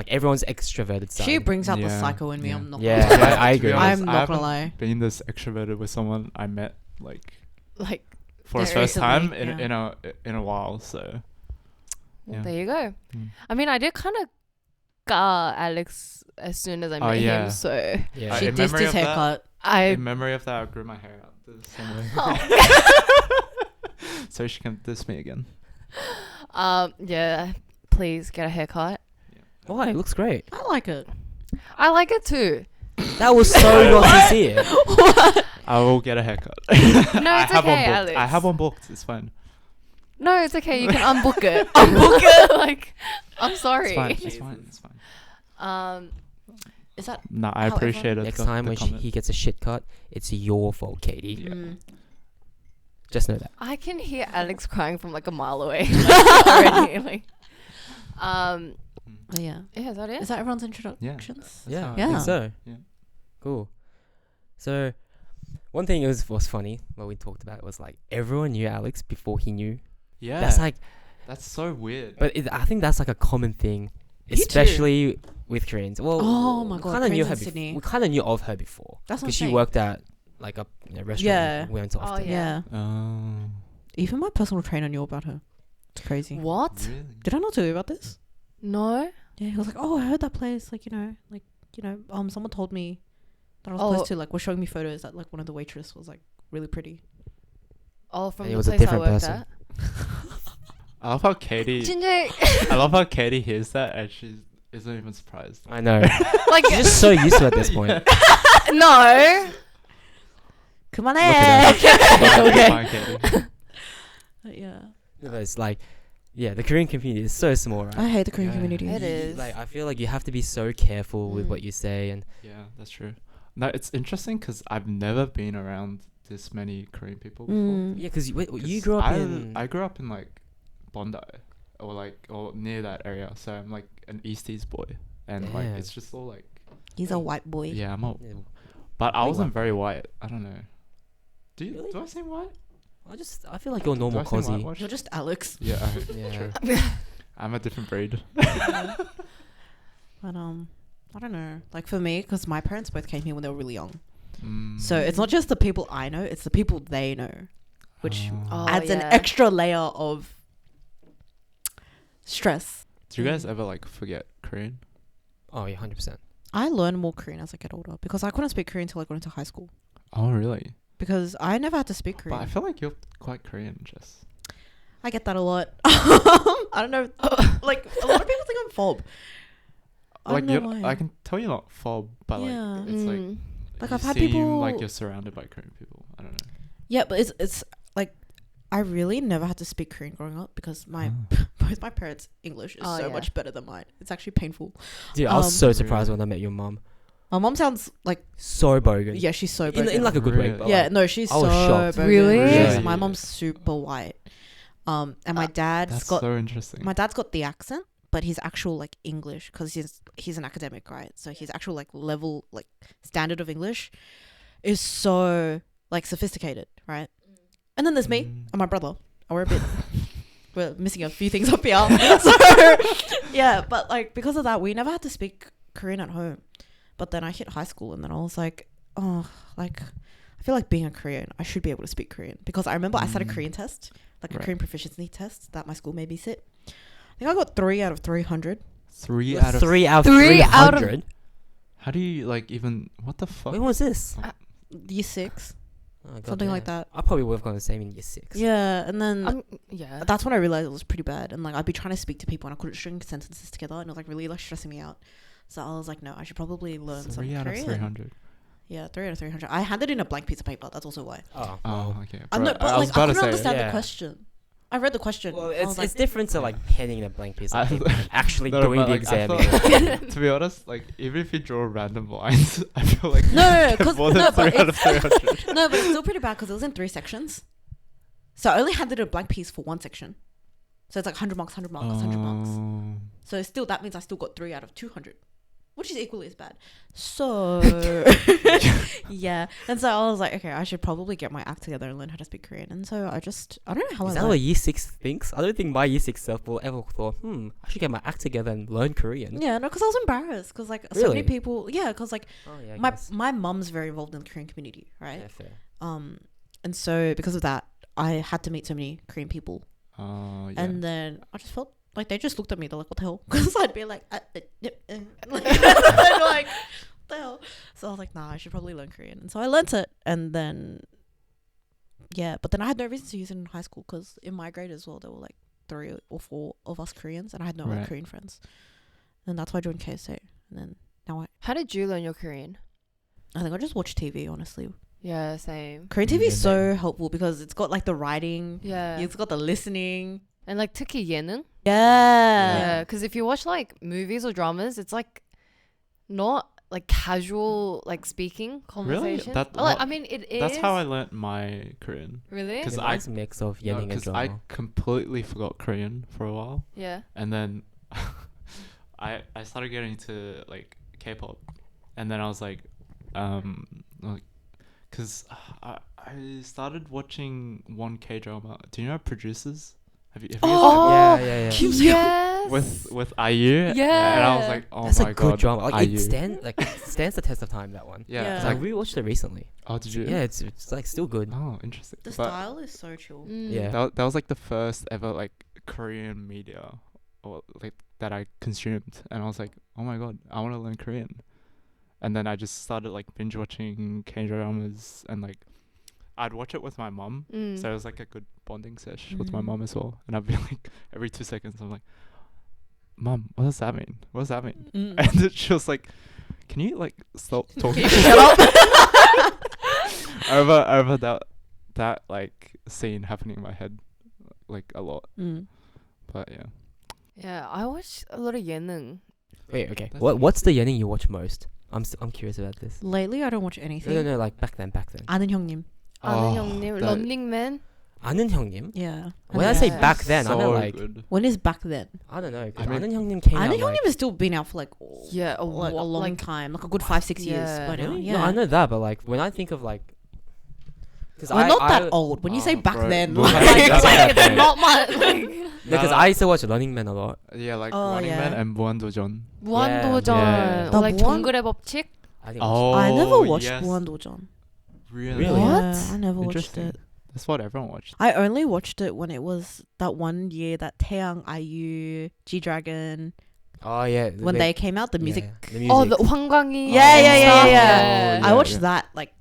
everyone's extroverted side. She brings out the Yeah, psycho in me. yeah. I'm not. Yeah, Gonna lie. I To be agree. honest, I'm I not gonna haven't lie. been this extroverted with someone I met like Like, for his Very first time recently, in a while. So well, yeah. there you go. Mm. I mean, I did kind of got Alex as soon as I met yeah. him, so Yeah. She in dissed memory his of that- haircut. I in memory of that, I grew my hair out the same way. So she can diss me again. yeah. Please get a haircut. Why? It looks great. I like it. I like it too. That was so not sincere. I will get a haircut. No, it's I have one okay, booked. Alex. I have one booked. It's fine. No, it's okay. You can unbook it. Unbook it. Like, I'm sorry. It's fine. It's fine. It's fine. Is that No, I However, appreciate it. Next the- time the when comment. he gets a shit cut, it's your fault, Katie. mm, Just know that. I can hear Alex crying from like a mile away already. Like, oh, yeah. yeah, is that it? Is that everyone's introductions? Yeah, how I Yeah. think so. Yeah. Cool. So, one thing was funny what we talked about was like everyone knew Alex before he knew. Yeah. That's like, That's so weird. but I think that's like a common thing, You too. especially with Koreans. Well, Oh my we God, kinda knew Koreans her in Sydney. we kind of knew of her before That's what I'm because she saying. worked at like a restaurant Yeah. we went to Oh, often. Yeah. Oh. Even my personal trainer knew about her. It's crazy. What? Really? Did I not tell you about this? No. Yeah, he was like, "Oh, I heard that place. Like, someone told me that I was Oh. close to. Like, was showing me photos that like one of the waitress was like really pretty." Oh, from It the was a place I different worked person. at. I love how Katie. Jinje. I love how Katie hears that and she isn't even surprised. I know. Like, She's just so used to it at this point. no. Come on, Look at Fine, okay. fine, Katie. Yeah, But it's like, yeah, the Korean community is so small, right? I hate the Korean Yeah. community. It is. Like, I feel like you have to be so careful with what Mm. you say, and Yeah, that's true. No, it's interesting because I've never been around this many Korean people before. Mm. yeah, because you 'Cause grew up I, in. I grew up in like Bondi, or near that area. So I'm like an Easties boy, and like Damn. it's just all like He's a white boy. yeah, I'm a, Yeah, but I Big wasn't white very white. I don't know. Really? Do I seem white? I feel like you're normal Do I seem cozy. whitewashed? You're just Alex. Yeah, Yeah. true. I'm a different breed. But I don't know. Like for me, because my parents both came here when they were really young, so it's not just the people I know; it's the people they know, which Oh, adds an yeah. extra layer of stress. Do you guys ever like forget Korean? Oh yeah, 100%. I learn more Korean as I get older because I couldn't speak Korean until I got into high school. Oh, really? Because I never had to speak Korean. But I feel like you're quite Korean, Jess. I get that a lot. I don't know. Like a lot of people think I'm phob. I Like don't know you're, why. I can tell you're not phob, but Yeah. like it's like Mm. Like, you I've had seem people- like you're surrounded by Korean people. I don't know. Yeah, but it's like I really never had to speak Korean growing up because my both my parents' English is Oh, so yeah. much better than mine. It's actually painful. Dude, I was so Really? surprised when I met your mum. My mom sounds like So bogan. yeah, she's so in bogan. like a good way. Really? But yeah, like, no, she's I was so shocked. bogan. Really? Yes, Yeah. my mom's super white. And my dad's That's got so interesting. my dad's got the accent, but his actual like English, because he's an academic, right? So his actual like level, like standard of English is so like sophisticated, right? And then there's me and my brother. And we're missing a few things up here. So yeah, but like because of that, we never had to speak Korean at home. But then I hit high school and then I was like, oh, like I feel like being a Korean, I should be able to speak Korean. Because I remember I sat a Korean test, like a Right. Korean proficiency test that my school made me sit. I think I got 3 out of 300. 3 out of 3 out of Three out of- 300. How do you like even? What the fuck? When was this? Year 6, Oh, something like goddamn. that. I probably would have gone the same in year 6. Yeah, and then Yeah. that's when I realized it was pretty bad. And like I'd be trying to speak to people and I couldn't string sentences together, and it was like really like stressing me out. So I was like, no, I should probably learn some 3 out of Korean. 300. Yeah, 3 out of 300. I handed in a blank piece of paper. That's also why. Oh, Oh, well. okay. I Bro, know, but I was like I about to couldn't say. understand yeah. the question. I read the question. Well, I it's was like, different to like penning a blank piece of I- paper, and actually No, doing but, the like, I exam. thought- to be honest, like even if you draw random lines, I feel like No, you get 'cause- more than no, but 3 out of 300. no, but it's still pretty bad because it was in 3 sections. So I only handed a blank piece for 1 section. So it's like 100 marks, 100 marks, 100 marks. Oh. So still, that means I still got 3 out of 200, which is equally as bad. So, yeah. And so I was like, okay, I should probably get my act together and learn how to speak Korean. And so I don't know how Is I that what learned. year 6 thinks? I don't think my year 6 self will ever thought, I should get my act together and learn Korean. Yeah, no, because I was embarrassed because like so Really? many people, yeah, because like Oh, yeah, I my guess. my mum's very involved in the Korean community, right? Yeah, fair. And so because of that, I had to meet so many Korean people. Oh, yeah. And then I just felt like they just looked at me. They're like, "What the hell?" Because I'd be like, like, what the hell? So I was like, "Nah, I should probably learn Korean." And so I learnt it. And then, yeah, but then I had no reason to use it in high school because in my grade as well, there were like 3 or 4 of us Koreans, and I had no other Right. Korean friends. And that's why I joined KSA. And then now How did you learn your Korean? I think I just watch TV. Honestly, Yeah, same. Korean TV is Yeah, so helpful because it's got like the writing, Yeah. it's got the listening. And like 특히 예능. Yeah. Yeah, because if you watch like movies or dramas, it's like not like casual like speaking conversation. That- Like, I mean, it is. That's how I learnt my Korean. Really? 'Cause It's a nice mix of Yening and Because drama. I completely forgot Korean for a while, Yeah. and then I started getting into like K-pop, and then I was like, because I started watching one K-drama. Do you know Producers? Have you Oh, yeah. Yes. with IU? Yeah. And I was like, oh That's my a god, good drama. Like IU. it stands the test of time. That one. Yeah. Yeah. It's I like, rewatched it recently. oh, did you? Yeah, it's like still good. Oh, interesting. The But style is so chill. Yeah. that was like the first ever like Korean media, or like that I consumed, and I was like, oh my god, I want to learn Korean. And then I just started like binge watching K-dramas, and like I'd watch it with my mum, so it was like a good bonding sesh with my mum as well. And I'd be like, every 2 seconds I'm like, Mum, what does that mean? What does that mean? Mm. And then she was like, can you like stop talking? Shut up. over that like scene happening in my head like a lot. But yeah. Yeah, I watch a lot of 예능. Wait, okay. That's What's the Yening you watch most? I'm curious about this. Lately, I don't watch anything. No, like back then. 아는 형님. 아는 형님, that- 런닝맨. 아는 형님. Yeah. When I say Yeah. back then, I so know like good. When is back then? I don't know. 'Cause I mean- 아는 형님 came out 아는 like, 형님 has still been out for like Yeah, a like a long like time, like a good 5-6 years. Yeah. By now. really? Yeah. No, I know that, but like when I think of like, because We're not that old. When you say Oh, back bro. then, Bro, like, that's like okay. it's not much. Like Because No. I used to watch Running Man a lot. Yeah, like Oh, Running yeah. Man and 무한도전. 무한도전, Yeah. or like The one- 정글의 법칙. I think. Oh, I never watched yes. 무한도전. Really? Really? Yeah, What? I never watched Interesting. it. That's what everyone watched. I only watched it when it was that one year that Taeyang, IU, G Dragon, Oh yeah. when they came out, the music. The music. Oh, the 황광이. Yeah. Yeah. I watched yeah. that like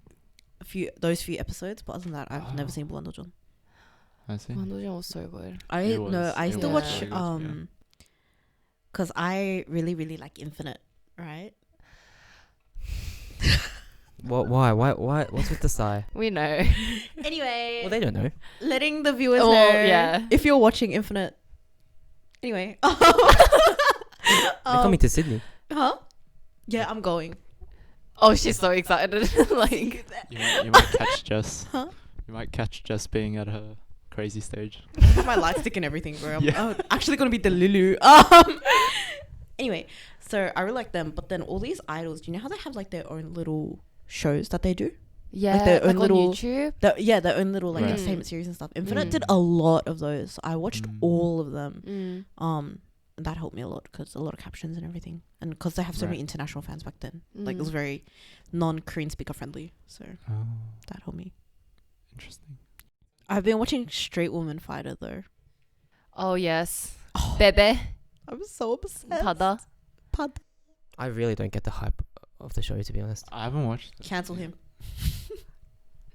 those few episodes, but other than that, I've never seen 무한도전. I see. 무한도전 was so good. It was- I it used to was watch really good, because I really like Infinite, right? What? Why? What's with the sigh? We know. Anyway, Well, they don't know. letting the viewers Oh, know yeah. if you're watching Infinite. Anyway, They're coming to Sydney. huh? Yeah, I'm going. Oh, she's so excited. Like, You might catch Jess. Huh? You might catch Jess being at her crazy stage. I have my light stick and everything, bro. I'm actually gonna be the Lulu. Anyway, so I really like them, but then all these idols, do you know how they have like their own little shows that they do? yeah, their own like on little- YouTube. Their own little like Right. entertainment series and stuff. Infinite Mm. did a lot of those. I watched Mm. all of them. Mm. And that helped me a lot because a lot of captions and everything, and because they have so many Right. international fans back then. Like it was Mm. very non-Korean speaker friendly, so Oh, that helped me. interesting. I've been watching Straight Woman Fighter though. Oh yes. Oh, 베베. I'm so obsessed. 바다. I really don't get the hype of the show, to be honest. I haven't watched it. Cancel him.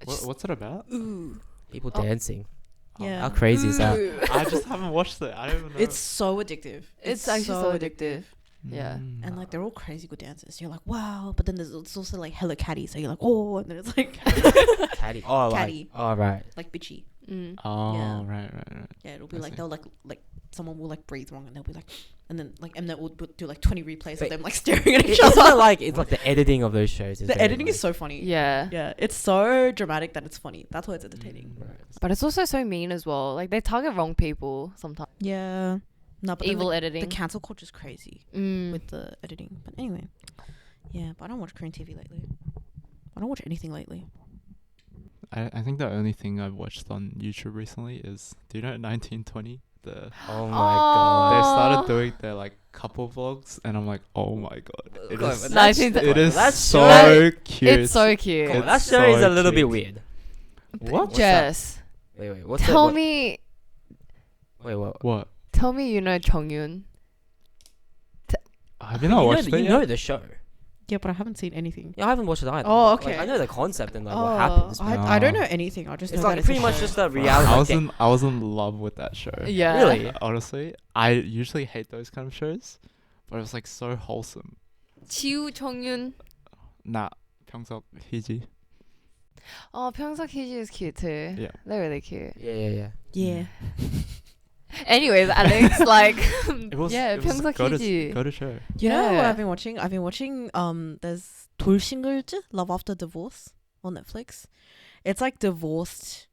What's it about? Ooh. People Oh. dancing. Yeah. How crazy is that? I just haven't watched it. I don't even know. It's so addictive. It's actually so addictive. Yeah. Mm. And like they're all crazy good dancers. You're like, wow, but then there's it's also like hella catty, so you're like, oh, and then it's like Caddy. Oh, Caddy. Like, oh, right. like bitchy. Mm. Oh, Yeah. right. Yeah, it'll be I like see. they'll like someone will like breathe wrong and they'll be like, and then like Mnet will do like 20 replays of Wait. them like staring at each It's other. not like it's like the editing of those shows. The editing is so funny. Yeah. Yeah, it's so dramatic that it's funny. That's why it's entertaining. Mm. But it's also so mean as well. Like they target wrong people sometimes. Yeah. No, but then Evil the editing. cancel culture is crazy Mm. with the editing. But anyway, yeah. But I don't watch Korean TV lately. I don't watch anything lately. I think the only thing I've watched on YouTube recently is, do you know 1920? Oh my Oh. god. They started doing their like couple vlogs, and I'm like, oh my god, it God, is. but that's- It is that's so cute. It's so cute. Come on, It's that show is so a little bit cute. weird. What? What's that? Jess, Wait. What's tell that? me, Wait, what? What? tell me you know Jonghyun. Have you not watched it You yet? know the show. Yeah, but I haven't seen anything. Yeah, I haven't watched it either. Oh, Like, okay. I know the concept and like what happens. but I don't know anything. I just It's know like that pretty a much show. just a I reality. was in love with that show. Yeah. Really? Honestly, I usually hate those kind of shows, but it was like so wholesome. 지우 정윤. Nah, 평석 희지. Oh, 평석 희지 is cute too. Yeah. They're really cute. Yeah. Yeah. Anyways, Alex, like, it was 평소 go 키즈. to show. You know what Yeah. I've been watching? I've been watching there's 돌싱글즈 Love After Divorce on Netflix. It's like divorced.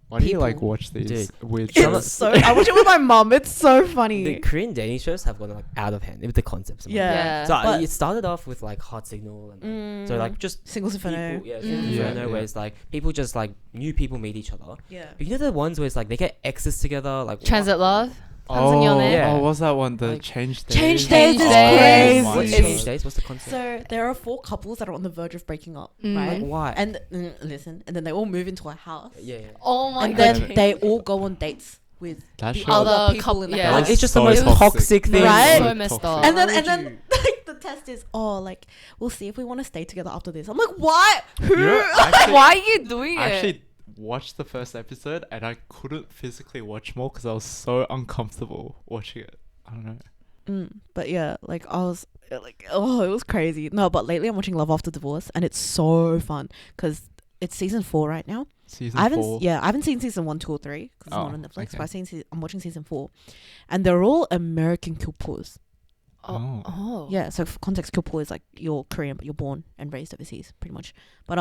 Why do you like People. watch these Dude. weird It's shows? so I watch it with my mum. It's so funny. The Korean dating shows have gone like out of hand with the concepts. Yeah. So But- it started off with like Heart Signal and so like just Singles Inferno. people, Yeah, Inferno, yeah. where it's like people just like new people meet each other. Yeah. But you know the ones where it's like they get exes together, like Transit Love. Oh, 한승연애. Yeah. oh, what's that one? The Like, Change Days. Change Days Days is is crazy. Oh my What's God. Change Days? What's the concept? So there are 4 couples that are on the verge of breaking up, Mm. right? Like, why? And listen, and then they all move into a house, yeah. Oh my and god. then they all go on dates with That the show- other Other people in the yeah. Like house. it's just So the most toxic. toxic thing. Right? So messed up. And then Why and would then you- like the test is like we'll see if we want to stay together after this. I'm like, what? Who? You know, actually, Why are you doing I it? actually watched the first episode and I couldn't physically watch more because I was so uncomfortable watching it. I don't know. But yeah, like I was like, oh, it was crazy. No, but lately I'm watching Love After Divorce, and it's so fun because it's season 4 right now. Season I haven't 4. I haven't seen season 1, 2, or 3 because it's Oh, not on Netflix. okay. But I'm watching season 4, and they're all American couples. Oh. Yeah, so for context, couple is like you're Korean but you're born and raised overseas, pretty much. But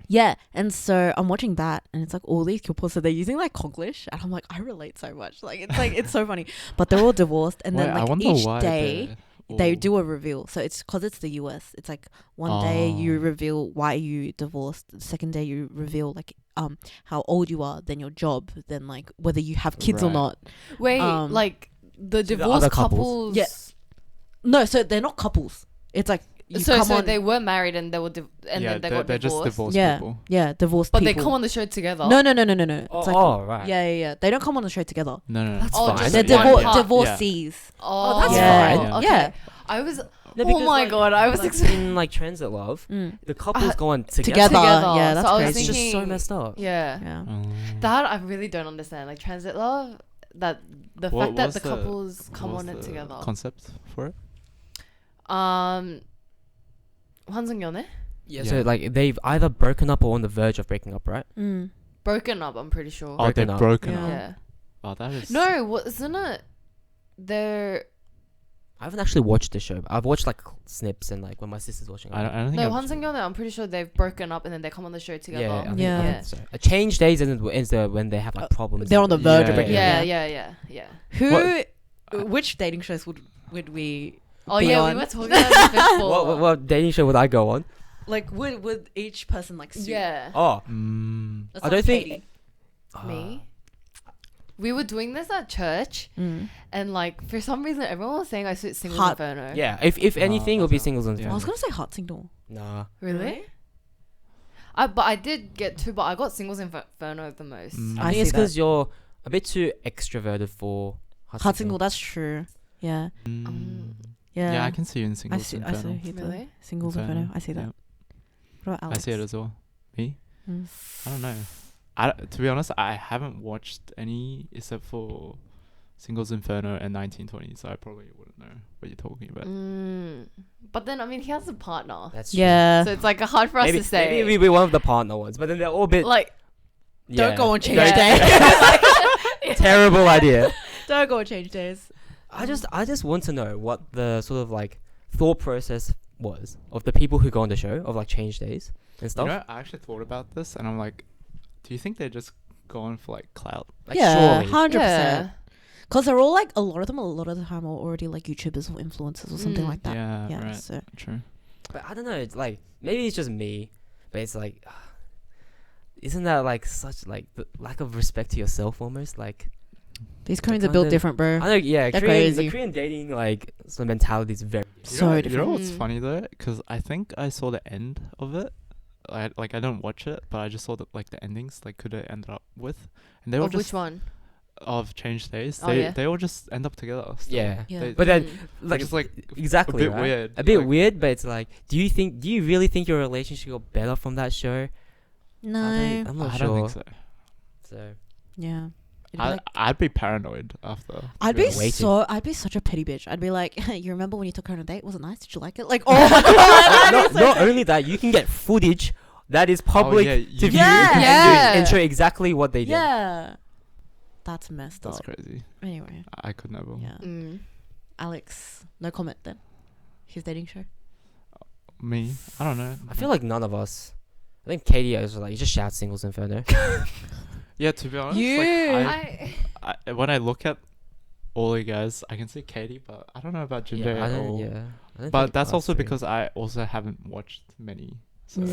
yeah, and so I'm watching that, and it's like all these couples, so they're using like Konglish, and I'm like, I relate so much. Like it's so funny. But they're all divorced, and then Wait, I like wonder each why day they're they all- do a reveal. So it's because it's the US. It's like one day you Oh. reveal why you divorced. The second day you reveal like how old you are, then your job, then like whether you have kids or Right. not. Wait, like the the divorced other couples? couples. Yeah. No, so they're not couples. It's like you So come on. they were married and they were then they got they're divorced. just divorced yeah, people. yeah, divorced But people. they come on the show together. No. It's Oh, like right. yeah. They don't come on the show together. No. That's Oh, fine. just They're one yeah. part. divorcees. Oh, that's Yeah. fine. Okay. Yeah. I was. No, Oh because, my like- god! I was like expecting. in like Transit Love, Mm. the couples go on Together. together. Yeah, that's so I was It's crazy. just so thinking- messed up. Yeah. Yeah. That I really don't understand. Like Transit Love, that the What fact that was the the- couples come What on was it the together. Concept for it? 환승연애? Yeah, Yeah. so like they've either broken up or on the verge of breaking up, right? Mm. Broken up. I'm pretty sure. Oh, Broken they're up. broken Yeah. up. Yeah. Oh, that is. No, wasn't it? They're I haven't actually watched the show. But I've watched like snips and like when my sister's watching. I don't think no I've- 환승연애. I'm pretty sure they've broken up and then they come on the show together. Yeah, I think- Yeah. I think so. A change days is the when they have like problems. They're on the verge of Yeah, breaking Yeah, up. yeah. Who? Which dating shows would we? Oh Be yeah, on. we were talking about this before. What dating show would I go on? Like would each person like suit? Yeah. Oh, That's I not don't think- Katie. Me. We were doing this at church, Mm. and like for some reason, everyone was saying I suit Singles Heart- Inferno. Yeah, if anything, it'll be that's singles and yeah. I was gonna say Heart Signal. Nah. Really? But I did get two, but I got Singles Inferno the most. Mm. I I think it's see because you're a bit too extroverted for Heart Signal. That's true. Yeah. Yeah. Yeah, I can see you in I singles. see. Inferno. Really? Singles Inferno. I see that. Yeah. What about Alex? I see it as well. Me? Mm. I don't know. To be honest, I haven't watched any except for Singles Inferno and 1920, so I probably wouldn't know what you're talking about. But then, I mean, he has a partner. That's true. Yeah. So it's like hard for us Maybe, to say. maybe we'll be one of the partner ones, but then they're all a bit. like, Don't yeah. go on change Yeah. day. Terrible idea. Don't go on change days. I just want to know what the sort of like thought process was of the people who go on the show of like change days and You stuff. know, I actually thought about this, and I'm like, do you think they're just going for like clout? Like, Yeah, surely. 100%. yeah. Because they're all like a lot of the time are already like YouTubers or influencers or something Mm. like that. Yeah, Yeah. right. So True. But I don't know. It's like maybe it's just me, but it's like, isn't that like such like the lack of respect to yourself almost? Like these Koreans are built kinda- different, bro. I know, yeah, They're Korean, crazy. the Korean dating like sort of mentality is very. So You different. know what's Mm. funny though? Because I think I saw the end of it. I don't watch it, but I just saw the endings. Like, could it end up with? And they all Of just which one? of Change Days. Oh, They yeah. they all just end up together. Still. Yeah. Yeah. They- But then, Mm. like, just like exactly, a bit right? weird. A bit like, weird, but it's like, do you really think your relationship got better from that show? No. I'm not I sure. don't think so. So Yeah. It'd be like- I'd be paranoid after. I'd be waiting. I'd be such a petty bitch. I'd be like, you remember when you took her on a date? Was it nice? Did you like it? Like, oh my god. not only that, you can get footage that is public yeah, to you- view Yeah. and, Yeah. and show exactly what they did. Yeah. That's messed That's up. crazy. Anyway, I could never. yeah. Mm. Alex, no comment then. His dating show. Me, I don't know. I feel like none of us. I think Katie is like, you just shout Singles Inferno. Yeah, to be honest, You. like, when I look at all you guys, I can see Katie, but I don't know about Jinje I at don't, all. yeah. I don't But think that's us also three. because I also haven't watched many. So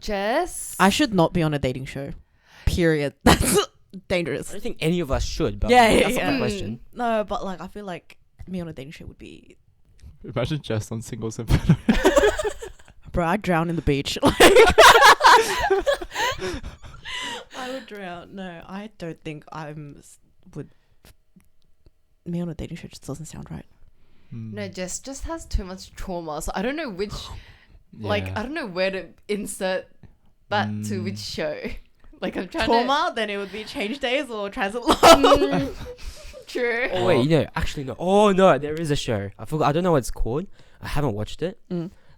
Jess. I should not be on a dating show. Period. That's I dangerous. don't think any of us should, but Yeah, that's yeah, not the yeah. question. No, but like I feel like me on a dating show would be, imagine Jess on Singles Inferno. bro, I'd drown in the beach. Like, I would drown. No, I don't think would. Me on a dating show just doesn't sound right. No, Jess just has too much trauma. So I don't know which, like, I don't know where to insert that to which show. Like, I'm trying Trauma, then it would be Change Days or Transit Love. to. True. Oh wait, actually no. Oh no, there is a show. I forgot. I don't know what it's called. I haven't watched it,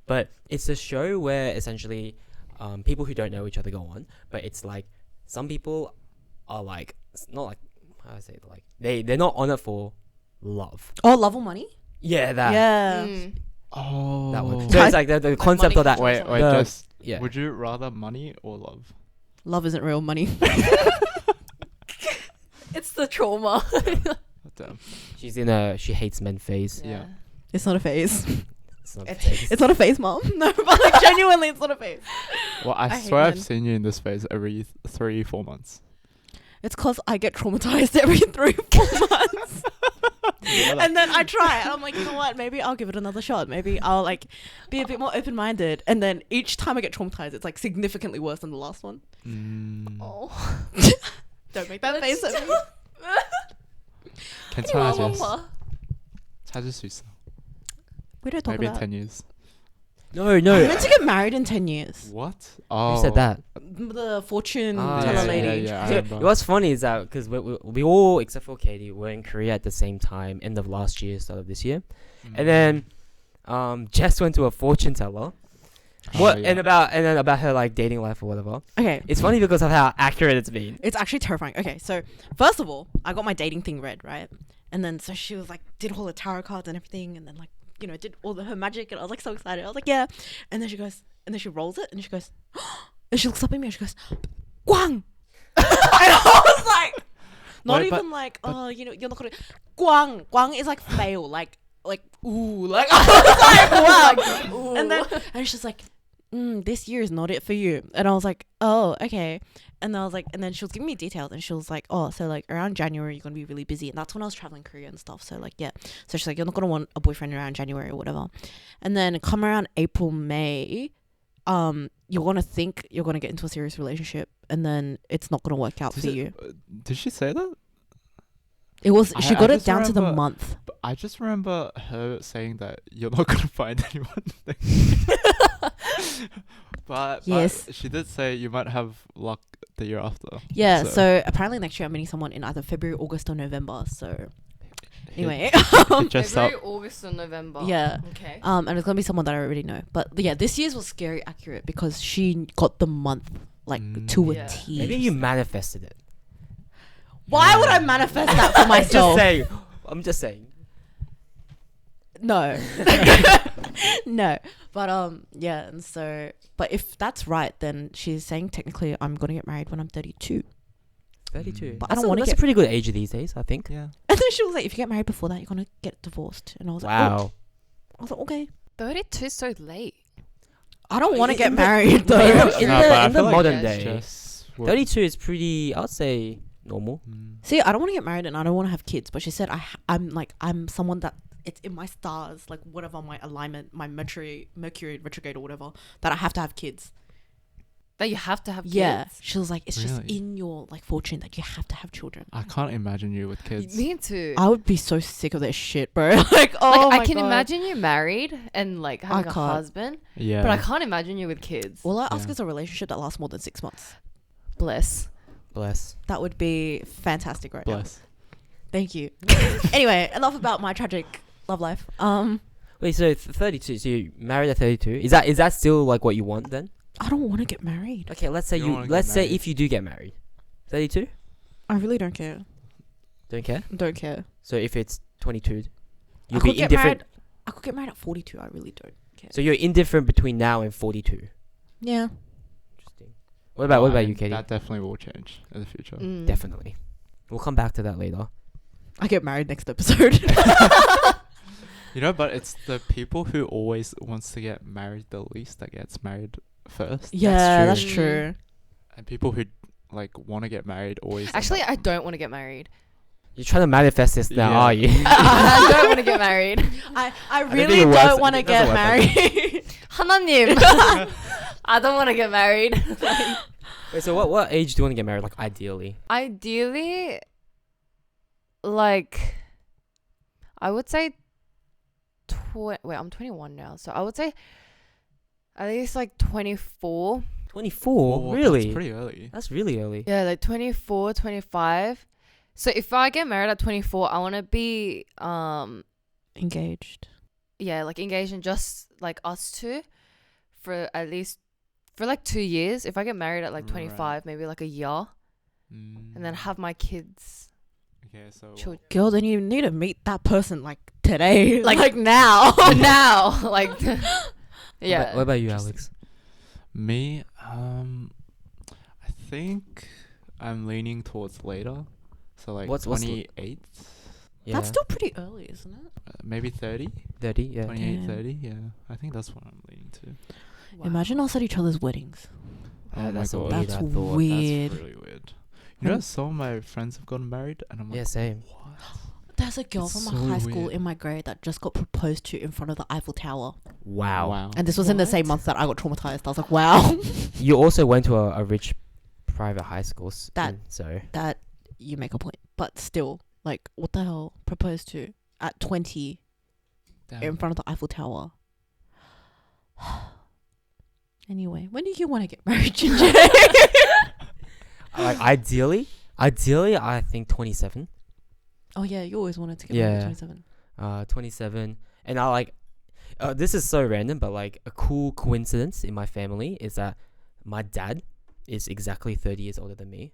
but it's a show where essentially, people who don't know each other go on. But it's like some people are like not like how do I say it, like they're not on it for love. Oh, Love or Money? Yeah, that. Yeah. Oh, That one. So it's like the concept money of that. control Wait, the- Jess. Yeah. Would you rather money or love? Love isn't real money. It's the trauma. Damn. She's in a she hates men phase. Yeah. It's not a phase. It's not a It's- phase. It's not a phase, Mom. No, but like, genuinely, it's not a phase. Well, I hate swear I've men. seen you in this phase every 3-4 months. It's because I get traumatized every 3-4 months. And then I try, and I'm like, you know what? Maybe I'll give it another shot. Maybe I'll like be a bit more open-minded. And then each time I get traumatized, it's like significantly worse than the last one. Oh. Don't make that face at me. 괜찮아, Jess. Mama. 찾을 수 있어. We don't talk Maybe about 10 years. No. We're meant to get married in 10 years. What? Oh. Who said that? The fortune Ah, teller yeah, lady. yeah, I So, remember. what's funny is that because we all except for Katie were in Korea at the same time, end of last year, start of this year, and then Jess went to a fortune teller. What yeah. and then about her like dating life or whatever. Okay. It's funny because of how accurate it's been. It's actually terrifying. Okay, so first of all, I got my dating thing read, right? And then so she was like, did all the tarot cards and everything, and then like, you know, did all her magic, and I was like so excited. I was like, yeah. And then she goes, and then she rolls it, and she goes, and she looks up at me and she goes, Guang. And I was like, not Wait, even like, oh, you know, you're not gonna. Guang. Guang is like fail, like ooh, like I was like, wow. And she's like, this year is not it for you. And I was like, oh, okay. And I was like, and then she was giving me details, and she was like, oh, so like around January you're gonna be really busy, and that's when I was traveling Korea and stuff. So like, yeah. So she's like, you're not gonna want a boyfriend around January or whatever. And then come around April, May, you're gonna think you're gonna get into a serious relationship, and then it's not gonna work out for you. Did she say that? It was she I got it just down to the remember- month. But I just remember her saying that you're not gonna find anyone. but Yes. she did say you might have luck the year after. Yeah. So apparently next year I'm meeting someone in either February, August, or November. So anyway, hit Jess up. February, August, or November. yeah. Okay. And it's gonna be someone that I already know. But yeah, this year's was scary accurate because she got the month like to a Yeah. T. Maybe you manifested it. Why would I manifest that for I'm just myself? saying. I'm just saying. No. No. But yeah, and so but if that's right, then she's saying technically I'm gonna get married when I'm 32. 32. But I don't wanna That's get- a pretty good age these days, I think. Yeah. And then she was like, if you get married before that, you're gonna get divorced. And I was like, Wow. oh. I was like, okay. 32 is so late. I don't want to In get the- married though. in No, the, but I in the feel like modern Jess- day, Jess would- 32 is pretty, I'd say, normal. See, I don't want to get married and I don't want to have kids. But she said I'm someone that it's in my stars, like whatever my alignment, my Mercury retrograde or whatever, that I have to have kids. That you have to have kids. Yeah. She was like, it's just Really? in your like fortune that you have to have children. I can't imagine you with kids. Me too. I would be so sick of that shit, bro. Like, oh like, my I can God. imagine you married and like having a can't. husband, Yeah. but I can't imagine you with kids. All I ask Yeah. is a relationship that lasts more than 6 months. Bless. Bless. That would be fantastic right now. Bless. Thank you. Anyway, enough about my tragic love life. Wait, so 32, so you married at 32? Is that still like what you want then? I don't want to get married. Okay, let's say You don't wanna get let's say married. if you do get married. 32? I really don't care. Don't care. Don't care. So if it's 22, I you'll could be get indifferent. married. I could get married at 42. I really don't care. So you're indifferent between now and 42. Yeah. Interesting. What about I you, mean, Katie? That definitely will change in the future. Definitely. We'll come back to that later. I get married next episode. You know, but it's the people who always wants to get married the least that gets married first. Yeah, That's that's true. true. And people who like want to get married always. end Actually, up- I don't want to get married. You're trying to manifest this now, Yeah. are you? I don't want to get married. I think really it works- don't want to it doesn't get work like married. 하나님. I don't want to get married. Wait, so what age do you want to get married? Like ideally? Ideally, like, I would say, wait, I'm 21 now, so I would say at least like 24. 24? Oh, Really? That's pretty early. That's really early. Yeah, like 24, 25. So if I get married at 24, I want to be, Engaged. yeah, like engaged and just like us two for at least, for like 2 years. If I get married at like 25, Right. maybe like a year, and then have my kids. Okay, so children. Girl, then you need to meet that person like today. Like now. Now. Like, yeah. What about you, Interesting. Alex? me, I think I'm leaning towards later. So like What's 28, Yeah. That's still pretty early, isn't it? maybe 30, 30, yeah. 28, Damn. 30. Yeah, I think that's what I'm leaning to. Wow. Imagine us at each other's weddings. Oh that's my a god, weird That's thought. weird. That's really weird. You know, some of my friends have gotten married, and I'm like, Yeah, same. what? There's a girl It's from so my high school weird. in my grade that just got proposed to in front of the Eiffel Tower. Wow. And this was in the same What? month that I got traumatized. I was like, wow. You also went to a rich private high school. That- So. That, you make a point. But still, like, what the hell? Proposed to at 20 Damn. in front of the Eiffel Tower. Anyway, when do you want to get married, Jinje? Like ideally, I think 27. Oh, yeah, you always wanted to get married at Yeah. 27. 27. And I like, this is so random, but like a cool coincidence in my family is that my dad is exactly 30 years older than me.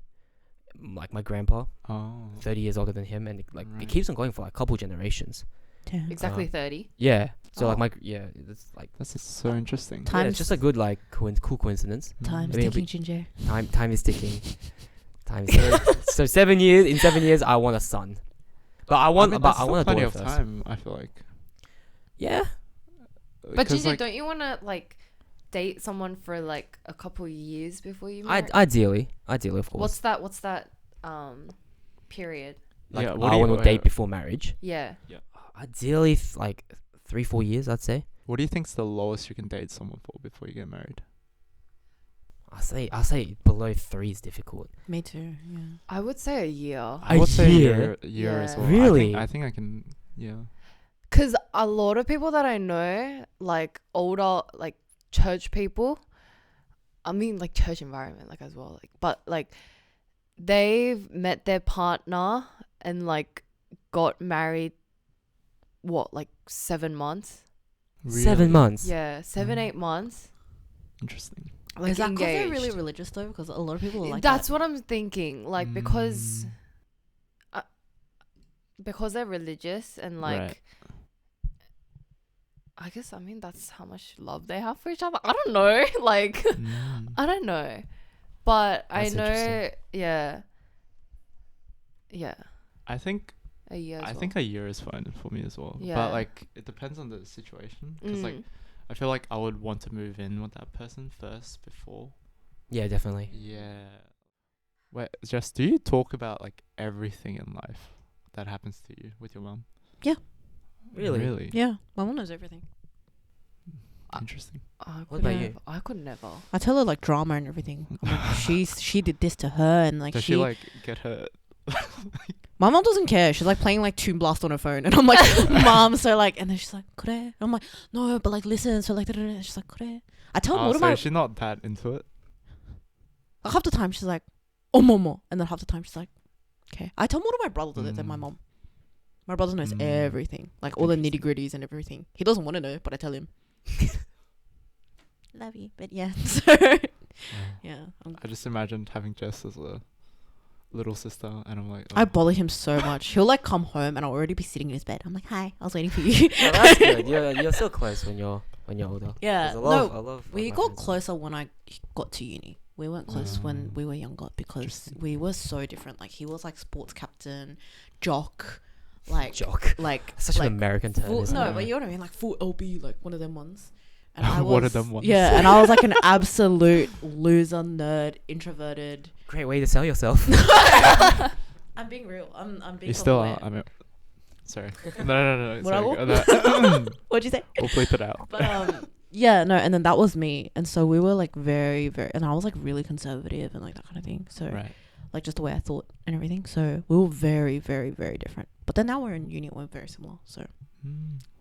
Like my grandpa, Oh. 30 years older than him, and it Right. keeps on going for like a couple generations. Damn. Exactly 30. Yeah. So like Oh. it's like That's so interesting. yeah, it's just a good like cool coincidence. Time's I mean, ticking, Jinje. Time is ticking. Time is ticking. So 7 years. In 7 years, I want a son. But I want a plenty daughter of first. time. I feel like. Yeah. But 'Cause, Jinje, like, don't you want to like date someone for like a couple years before you marry? Ideally, of course. What's that period? Like, Yeah, I what do you- want to date before marriage. Yeah. Ideally, like 3-4 years, I'd say. what do you think's the lowest you can date someone for before you get married? I'll say below 3 is difficult. Me too, yeah. I would say a year. I A would say year? a year as Yeah. well. Really? I think I can. Yeah. Because a lot of people that I know, like older, like church people, I mean like church environment, like as well, like, but like they've met their partner and like got married, what, like 7 months? 7 Really? months. Yeah, 7, Mm. 8 months. Interesting. Like Is that because they're engaged. really religious though? Because a lot of people are like That's that. what I'm thinking. Like because Mm. because they're religious and like Right. I guess, I mean, that's how much love they have for each other. I don't know. Like Mm. I don't know. But That's I know, interesting. yeah. Yeah. I think A year as I well. think a year is fine for me as well. Yeah. But like it depends on the situation. Because like Mm. I feel like I would want to move in with that person first before. Yeah, definitely. Yeah. Wait, Jess, do you talk about like everything in life that happens to you with your mum? Really? Really? Yeah, my mom knows everything. Interesting. I What could about never, you? I could never. I tell her like drama and everything. I'm like, she did this to her, and like Does she like get hurt? my mom doesn't care. She's like playing like Toon Blast on her phone, and I'm like, Mom, so like, and then she's like, kure. And I'm like, no, but like listen, so like, da, da, da. And she's like, kure. I tell her Oh, more so about she's not that into it. half the time she's like, oh momo, and then half the time she's like, okay. I tell more to my brother than my Mm. mom. My brother knows Mm. everything, like all the nitty Interesting. gritties and everything. He doesn't want to know, but I tell him. Love you, but yeah. So yeah, I just imagined having Jess as a little sister, and I'm like, I bother him so much. He'll like come home and I'll already be sitting in his bed. I'm like, hi, I was waiting for you. Oh, that's good. You're still close when you're older. Yeah, 'Cause I no, love we my got friends. closer when I got to uni. We weren't close when we were younger because Interesting. we were so different. Like he was like sports captain, jock, like Jock. like Such like an American term. full, isn't no, it? but you know what I mean, like full LB, like one of them ones. And I was, One of them ones. Yeah, and I was like an absolute loser, nerd, introverted. Great way to sell yourself. I'm being real. I'm being. You still self-aware. are. I mean, sorry. No. What I Sorry. What'd you say? We'll bleep it out. But yeah, no, and then that was me, and so we were like very, very, and I was like really conservative and like that kind of thing. So Right. like just the way I thought and everything. So we were very, very, very different. But then now we're in uni, we're very similar. So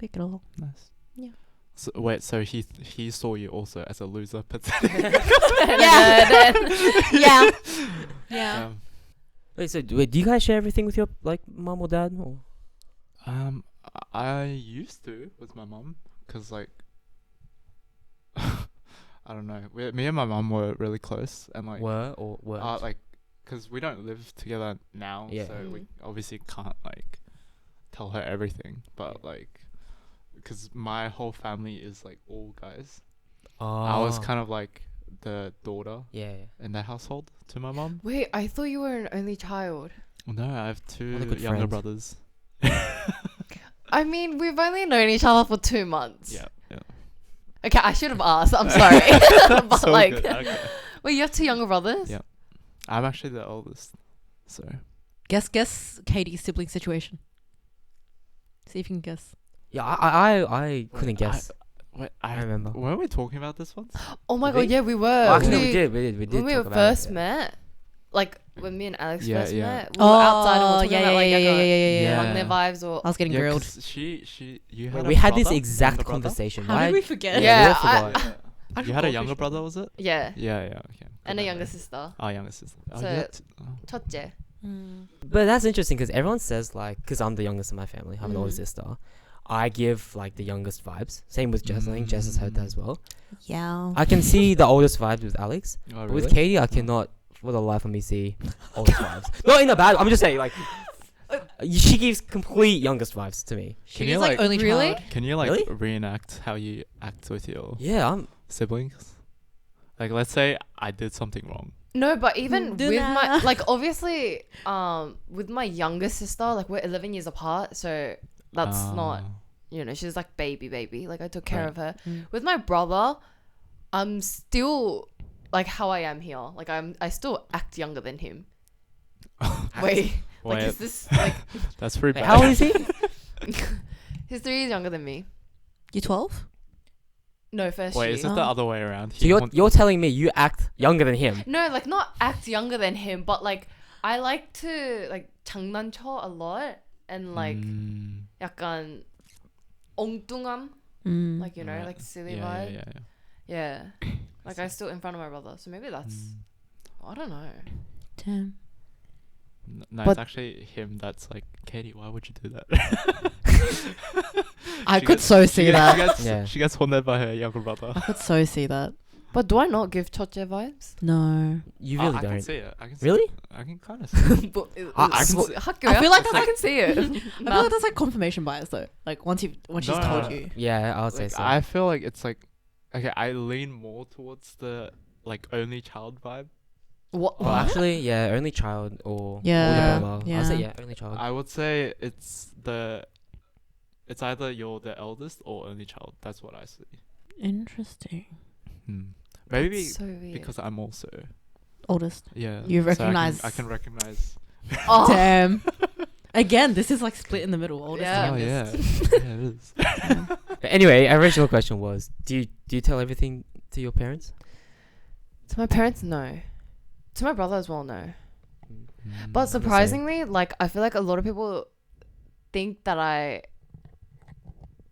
we get along. Nice. Yeah. So wait, so he saw you also as a loser, but Yeah. Yeah. Yeah. Wait, so do you guys share everything with your like mom or dad? Or? I used to with my mum, cause like I don't know, me and my mum were really close, and like Were? like, cause we don't live together now, Yeah. so we obviously can't like tell her everything, but like, cause my whole family is like all guys. I was kind of like the daughter yeah. in the household to my mum. Wait, I thought you were an only child. No, I have two What a good younger friend. brothers. I mean, we've only known each other for 2 months. Yeah. Okay, I should have asked. I'm sorry. But So like, good, okay. wait, you have 2 younger brothers? Yeah. I'm actually the oldest, so Guess Katie's sibling situation. See if you can guess. Yeah, I couldn't guess. Wait, I remember. Weren't we talking about this once? Oh my Did god, we? yeah, we were. Well, actually, We- we did. We did. When we talk were about it, first yeah. met, like when me and Alex Yeah, first yeah. met, we were outside and we were talking about like yeah. Wagner vibes or I was getting Yeah, grilled. 'cause you Wait, had we a had this brother, exact younger brother? conversation. How Why? did we forget? Yeah, we all I- forgot. You had a younger brother, was it? yeah, Yeah, okay. and a Good younger memory. sister. Oh, younger sister. Oh, So- you had 첫째. But that's interesting because everyone says like, because I'm the youngest in my family, I have an older Mm. sister. I give like the youngest vibes. Same with Jess. I think Jess has heard that as well. Yeah. I can see the oldest vibes with Alex, oh, but with really? Katie, I cannot for the life of me see oldest vibes. Not in a bad. I'm just saying like, she gives complete youngest vibes to me. Can She's you like like only Really? child. can you like Really? reenact how you act with your Yeah, I'm. siblings? Like, let's say I did something wrong. No, but even Do with my that. like obviously with my younger sister, like we're 11 years apart, so that's not, you know, she's like baby. Like I took care Right. of her. Mm. With my brother, I'm still like how I am here. Like I still act younger than him. Wait, like Wait, is this like that's pretty Wait, bad. how old is he? he's 3 years younger than me? You're 12? No, first Wait, year. is it the other way around? So you're telling me you act younger than him? No, like not act younger than him, but like I like to like 장난쳐 a lot and like 약간 엉뚱함, like you know, Right. like silly yeah, vibe. yeah. Yeah. Like I still in front of my brother, so maybe that's I don't know. Damn. No, But- it's actually him that's like, Katie, why would you do that? I She could gets- so she see gets- that. She gets, Yeah. she gets haunted by her younger brother. I could so see that. But do I not give 첫째 vibes? No. You Oh, really I can don't. see it. I can see Really? It. I can kind of see it. But I can 뭐, s- 학교야? I feel like I can see it. I feel like that's like confirmation bias though. Like once she's No, told no. you. Yeah, I would say Like, so. I feel like it's like, okay, I lean more towards the like only child vibe. What? Well, actually, yeah, only child or Yeah, older brother. I'll say yeah. yeah, only child. I would say it's either you're the eldest or only child. That's what I see. Interesting. Maybe so weird. because I'm also Oldest. yeah. You so recognize- I can recognize. Oh, Damn. Again, this is like split in the middle. Oldest Yeah. Oh and yeah, youngest. yeah, it is. But anyway, original question was: Do you tell everything to your parents? to my parents, no. To my brother as well, no. Mm. But the same. surprisingly, like I feel like a lot of people think that I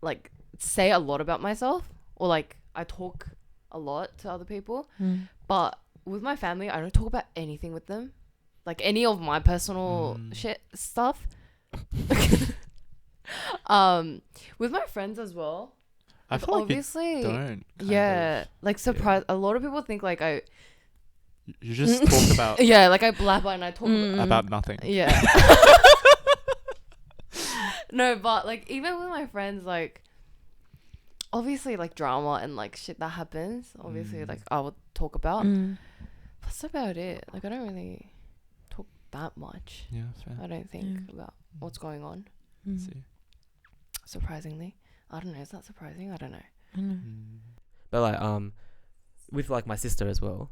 like say a lot about myself or like I talk a lot to other people. But with my family, I don't talk about anything with them. Like any of my personal shit stuff. With my friends as well. I feel like obviously you don't. kind yeah. of. Like surprise a lot of people think like I You just talk about Yeah, like I blabber and I talk about nothing. Yeah. No, but like even with my friends, like obviously like drama and like shit that happens, obviously like I would talk about. That's about it. Like I don't really talk that much. Yeah, fair. I don't think about what's going on. See. Surprisingly, I don't know. Is that surprising? I don't know. But like with like my sister as well,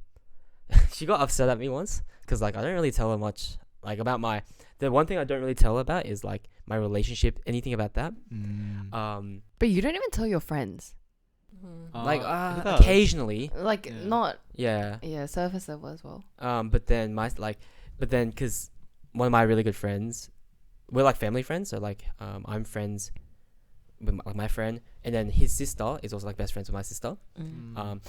she got upset at me once because like I don't really tell her much like about my. The one thing I don't really tell her about is like my relationship, anything about that. But you don't even tell your friends. Like it does. occasionally. Like Yeah. not. Yeah. Yeah, surface level as well. But then because one of my really good friends, we're like family friends. So like I'm friends with my friend, and then his sister is also like best friends with my sister.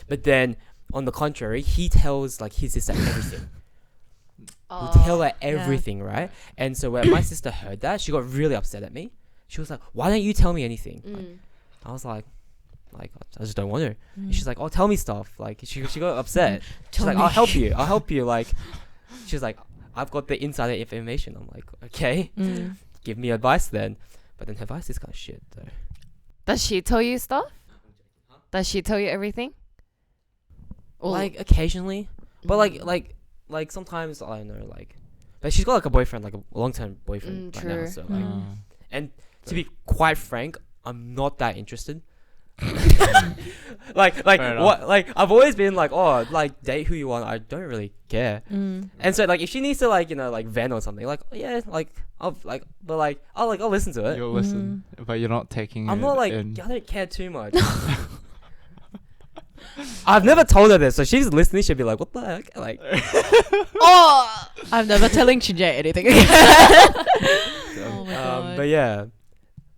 But then on the contrary, he tells like his sister everything. He'll tell her everything, right? And so when my sister heard that, she got really upset at me. She was like, "Why don't you tell me anything?" Like, I was like I just don't want to. And she's like, "Oh, tell me stuff." Like she got upset. She's like, "I'll help you. I'll help you." Like she's like, "I've got the insider information." I'm like, "Okay, give me advice then." But then her advice is kind of shit though. Does she tell you stuff? Does she tell you everything? Or Like occasionally, but like sometimes I don't know. Like, but she's got like a boyfriend, like a long-term boyfriend right now. true. So like, and to be quite frank, I'm not that interested. like Fair what enough. like I've always been like, oh, like date who you want. I don't really care. And so like if she needs to like like vent or something, like yeah, like I'll like but like I'll listen to it. You'll listen, but you're not taking. I'm it not like in. I don't care too much. I've never told her this, so she's listening. She'll be like, "What the heck?" Like, Oh, I'm never telling Jinje anything again. Oh my god. but yeah,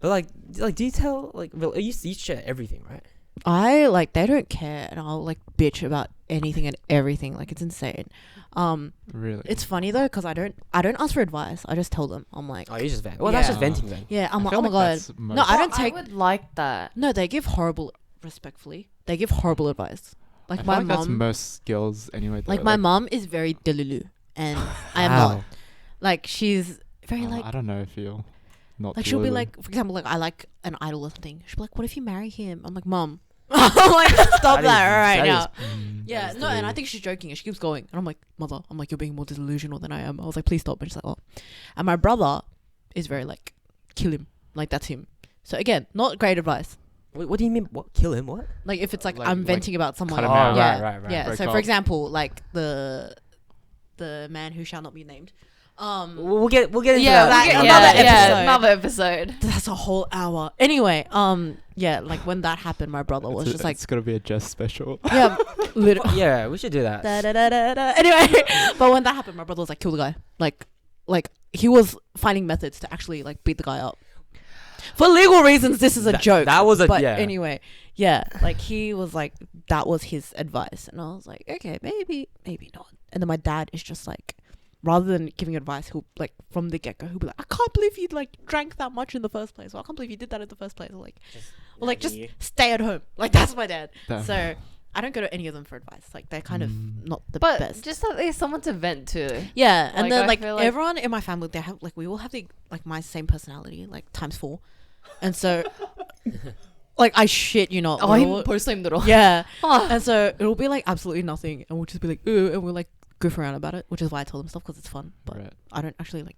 but like, do you tell like? Well, you share everything, right? I like they don't care, and I'll like bitch about anything and everything. Like it's insane. Really. It's funny though because I don't ask for advice. I just tell them. I'm like, Oh, you just vent. Well, that's Yeah. just venting then. yeah. I'm I like, feel oh my like god. that's No, most- I don't I take. would like that. No, they give horrible. Respectfully, they give horrible advice. Like I feel my like that's mom. most girls anyway. Like though, my mom is very delulu, and I am Wow. not. Like she's very like. I don't know if you're not. Like she'll be delulu. like, for example, like I like an idol or something. She'll be like, "What if you marry him?" I'm like, "Mom, I'm like, stop that right now." Yeah, That is no, and I delulu. think she's joking, and she keeps going, and I'm like, "Mother, I'm like, you're being more delusional than I am." I was like, "Please stop." And she's like, "Oh," and my brother is very like, kill him, like that's him. So again, not great advice. What do you mean? What? Kill him? What? Like if it's like, Like- I'm like venting about someone. cut him Oh, out. Yeah, right. yeah. Break So up. for example, like the man who shall not be named. We'll get into Yeah, that. we'll get- another another episode. another episode. That's a whole hour. Anyway, yeah, like when that happened, my brother was just like, it's gonna be a Jess special. yeah, literally. Yeah, we should do that. Da, da, da, da, da. Anyway, but when that happened, my brother was like, kill the guy. Like he was finding methods to actually like beat the guy up. For legal reasons, this is a joke. That was a but yeah. anyway, yeah, like he was like, that was his advice, and I was like, okay, maybe not. And then my dad is just like, rather than giving advice, he'll like from the get go, he'll be like, I can't believe you like drank that much in the first place. Or I can't believe you did that in the first place. Or like just stay at home. Like that's my dad. Damn. So I don't go to any of them for advice. Like they're kind of not the But best. just that there's someone to vent to. Yeah, and Like, then I like feel like- everyone in my family, they have like we all have the like my same personality, like times 4, and so like I shit you not. Oh, we're I'm all- posting little. yeah, Oh. and so it'll be like absolutely nothing, and we'll just be like ooh, and we'll like goof around about it, which is why I tell them stuff because it's fun. But Right. I don't actually like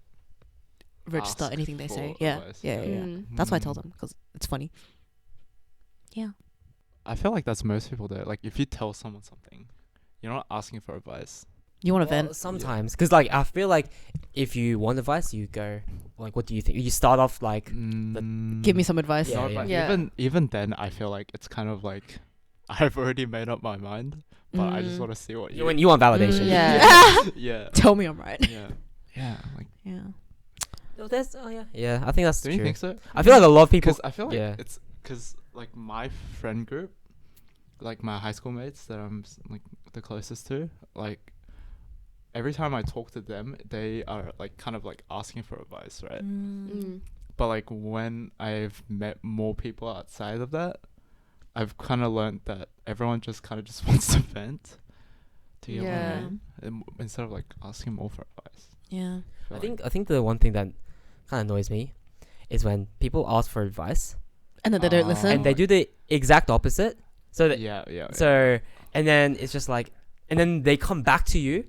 register Ask anything they for say. Yeah, advice. yeah. Mm. That's why I tell them because it's funny. Yeah. I feel like that's most people though. Like if you tell someone something, you're not asking for advice. You want to vent? Sometimes, because like I feel like if you want advice, you go like, what do you think? You start off like, Give me some advice. Yeah, No, yeah. but Yeah. even then, I feel like it's kind of like I've already made up my mind, but I just want to see what you want validation. Yeah. yeah. Tell me I'm right. Yeah. Yeah. Like, Yeah. Yeah. I think that's do true. you think so? I feel like a lot of people. Because I feel like yeah. it's because like my friend group, like my high school mates that I'm like the closest to, like every time I talk to them, they are like kind of like asking for advice, right? But like when I've met more people outside of that, I've kind of learned that everyone just kind of just wants to vent. Do you get what Yeah. I mean? instead of like asking more for advice. Yeah. feel I think the one thing that kind of annoys me is when people ask for advice And then they don't Oh. listen. and they do the exact opposite. So that, yeah. so and then it's just like, and then they come back to you,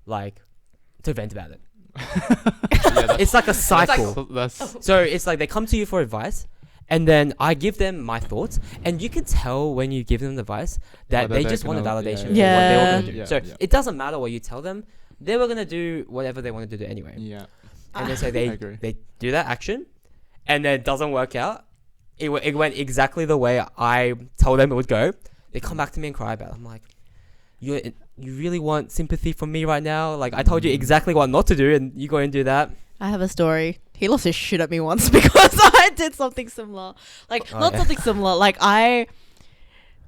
like, to vent about it. It's like a cycle. So it's like they come to you for advice, and then I give them my thoughts, and you can tell when you give them advice that Whether they they're just want a gonna- validation yeah, for what they were yeah. going to do. Yeah, So yeah. it doesn't matter what you tell them; they were going to do whatever they wanted to do anyway. Yeah. And then so I they agree. do that action, and then it doesn't work out. It went exactly the way I told them it would go. They come back to me and cry about it. I'm like, you really want sympathy from me right now? Like, I told you exactly what not to do, and you go and do that. I have a story. He lost his shit at me once because I did something similar. Like, Oh, not yeah. something similar. Like, I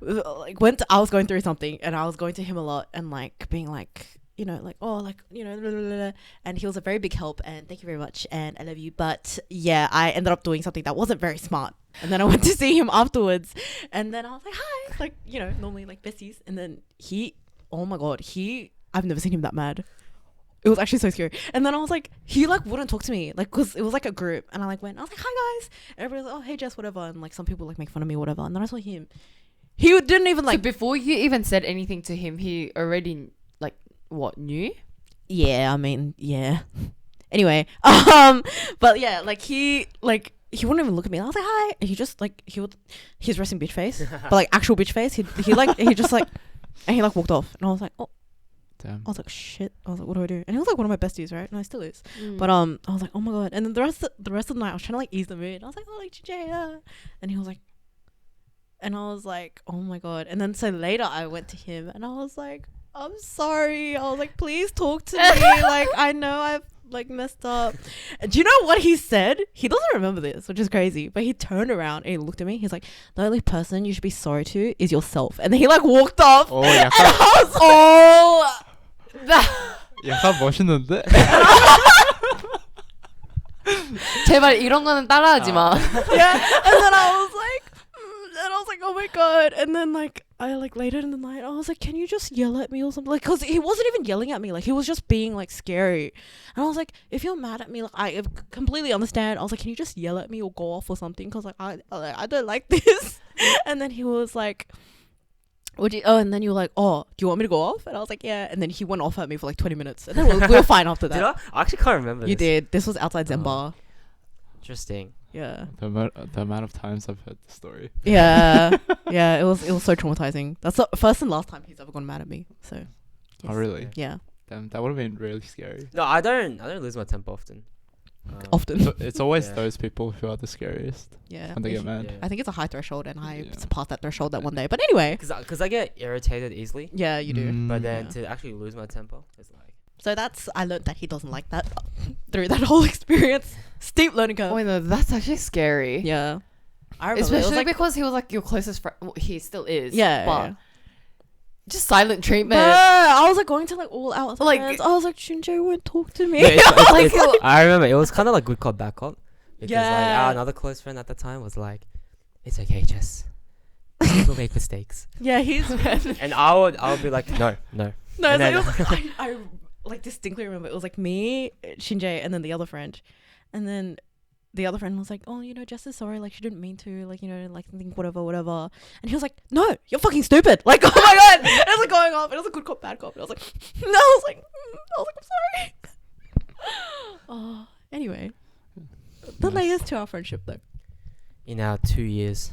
was going through something, and I was going to him a lot and like being like, you know, like, oh, like, you know, blah, blah, blah, blah. And he was a very big help, and thank you very much, and I love you. But yeah, I ended up doing something that wasn't very smart. And then I went to see him afterwards, and then I was like, hi, like, you know, normally like besties. And then oh my god, I've never seen him that mad. It was actually so scary. And then I was like, he like wouldn't talk to me, like, cause it was like a group, and I like went, I was like, hi guys. And everybody was like, oh hey Jess, whatever. And like some people like make fun of me, whatever. And then I saw him. He didn't even Like like. before you even said anything to him, he already like what knew? Yeah, I mean, yeah. Anyway, but yeah, like he wouldn't even look at me. I was like, hi, and he just like he's resting bitch face, but like actual bitch face. He just like, and he like walked off, and I was like, oh. Damn. I was like, shit. I was like, what do I do? And he was like one of my besties, right? And he still is. Mm. But I was like, oh my god. And then the rest of the night, I was trying to like ease the mood. I was like, oh, like Jinje, and he was like, and I was like, oh my god. And then so later, I went to him, and I was like, I'm sorry. I was like, please talk to me. Like, I know I've like messed up. And do you know what he said? He doesn't remember this, which is crazy. But he turned around and he looked at me. He's like, the only person you should be sorry to is yourself. And then he like walked off. Oh, And 약간 I was oh. 약간 멋있는데. 제발 이런 거는 따라하지 마. Yeah. And then I was like, oh my god. And then like I like later in the night I was like, can you just yell at me or something? Like, cause he wasn't even yelling at me, like he was just being like scary. And I was like, if you're mad at me, like I completely understand. I was like, can you just yell at me or go off or something? Cause like I don't like this. And then he was like, and then you were like, oh, do you want me to go off? And I was like, yeah. And then he went off at me for like 20 minutes. And then we were fine after that. Did I? I actually can't remember. You this. did. This was outside Zen Oh. Bar. Interesting. Yeah. The amount of times I've heard the story. Yeah. Yeah. It was so traumatizing. That's the first and last time he's ever gone mad at me. So. Oh yes. really? Yeah. Damn, that would have been really scary. No, I don't lose my temper often. Often. It's always Yeah. those people who are the scariest Yeah. when they get mad. Yeah. I think it's a high threshold, and I Yeah. surpassed that threshold that one day. But anyway. Because I get irritated easily, Yeah, you do. Mm. but then Yeah. to actually lose my temper, it's like. So I learned that he doesn't like that through that whole experience. Steep learning curve. Oh no, that's actually scary. Yeah. I remember. Especially because he was like your closest friend. Well, he still is. Yeah. But Yeah. just silent treatment. I was like going to like all out Like- friends. I was like, Jinje won't talk to me. No, it's- Like, I remember it was kind of like good cop, bad cop. Because Yeah. like another close friend at the time was like, "It's okay, Jess. People make mistakes." Yeah, he's And I would be like, "No." no. And It's then- like, I like distinctly remember it was like me, Jinje, and then the other friend, and then the other friend was like, "Oh, you know, Jess is sorry. Like she didn't mean to. Like you know, like think whatever." And he was like, "No, you're fucking stupid." Like, oh my god, it was like going off. It was a good cop, bad cop. And I was like, no, I'm sorry. Oh, anyway, the Nice. layers to our friendship though. In our 2 years,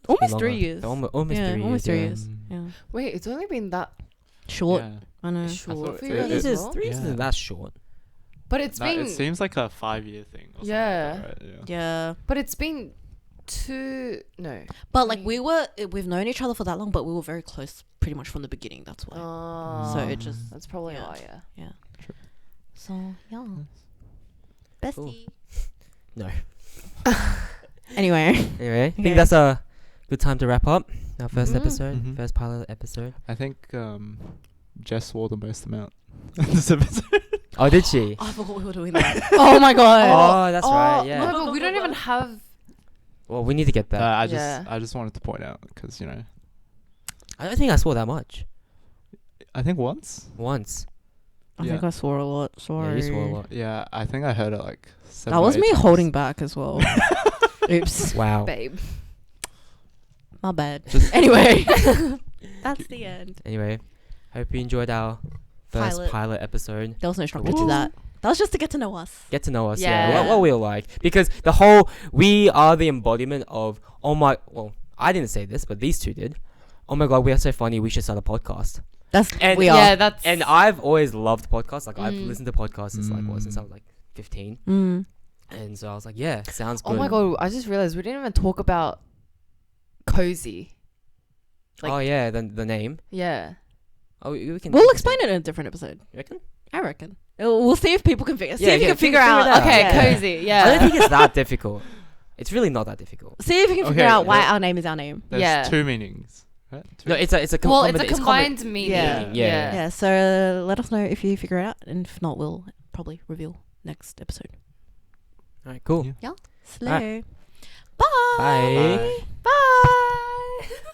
Almost longer. 3 years. Almost Yeah, 3 years. almost 3 yeah. years. Yeah, Wait, it's only been that short. Yeah. I know. short thought for it- you it- guys Three as years, well? 3 years Yeah. isn't that short. But it's No, been it seems like a 5-year thing. Or something Yeah. Like that, right? Yeah, but it's been no. but like we've known each other for that long, but we were very close pretty much from the beginning. That's why. Oh, So it just that's probably yeah. why. Yeah. So yeah, Cool. bestie. No. Anyway, Anyway, I Okay. think that's a good time to wrap up our first Mhm. episode, Mhm. first pilot episode. I think Jess swore the most amount in this episode. Oh, did she? I forgot we were doing that. Oh my god. Oh, that's right. No, Yeah. but we don't even have. Well, we need to get that. Yeah. I just wanted to point out because I don't think I swore that much. I think once. Once. I think I swore a lot. Sorry. Yeah, you swore a lot. Yeah, I think I heard it like 7 That was or 8 me times. holding back as well. Oops. Wow. Babe. My bad. Just- Anyway. That's the end. Anyway, hope you enjoyed our first pilot episode. There was no structure Woo. to that. That was just to get to know us. Get to know us, Yeah. what we're like. Because we are the embodiment of, I didn't say this, but these two did. Oh my god, we are so funny, we should start a podcast. We are. Yeah, that's. And I've always loved podcasts. Like, I've Mm. listened to podcasts since since I was like 15. Mm. And so I was like, yeah, sounds good. Oh my god, I just realized we didn't even talk about KOZI. Oh yeah, the name. Yeah. Oh, we can. We'll explain it in a different episode. You reckon? I reckon. We'll see if people can figure. See Yeah, if you yeah, can figure figure out. it out. Okay, Yeah. KOZI. Yeah. I don't think it's that difficult. It's really not that difficult. See if you can figure Okay, out why yeah. our name is our name. There's Yeah. 2 meanings. Right? No, it's a well, it's a combina- combined meaning. Yeah. Yeah. Yeah. So let us know if you figure it out, and if not, we'll probably reveal next episode. All right, cool. Yeah. Slow. Alright. Bye. Bye. Bye.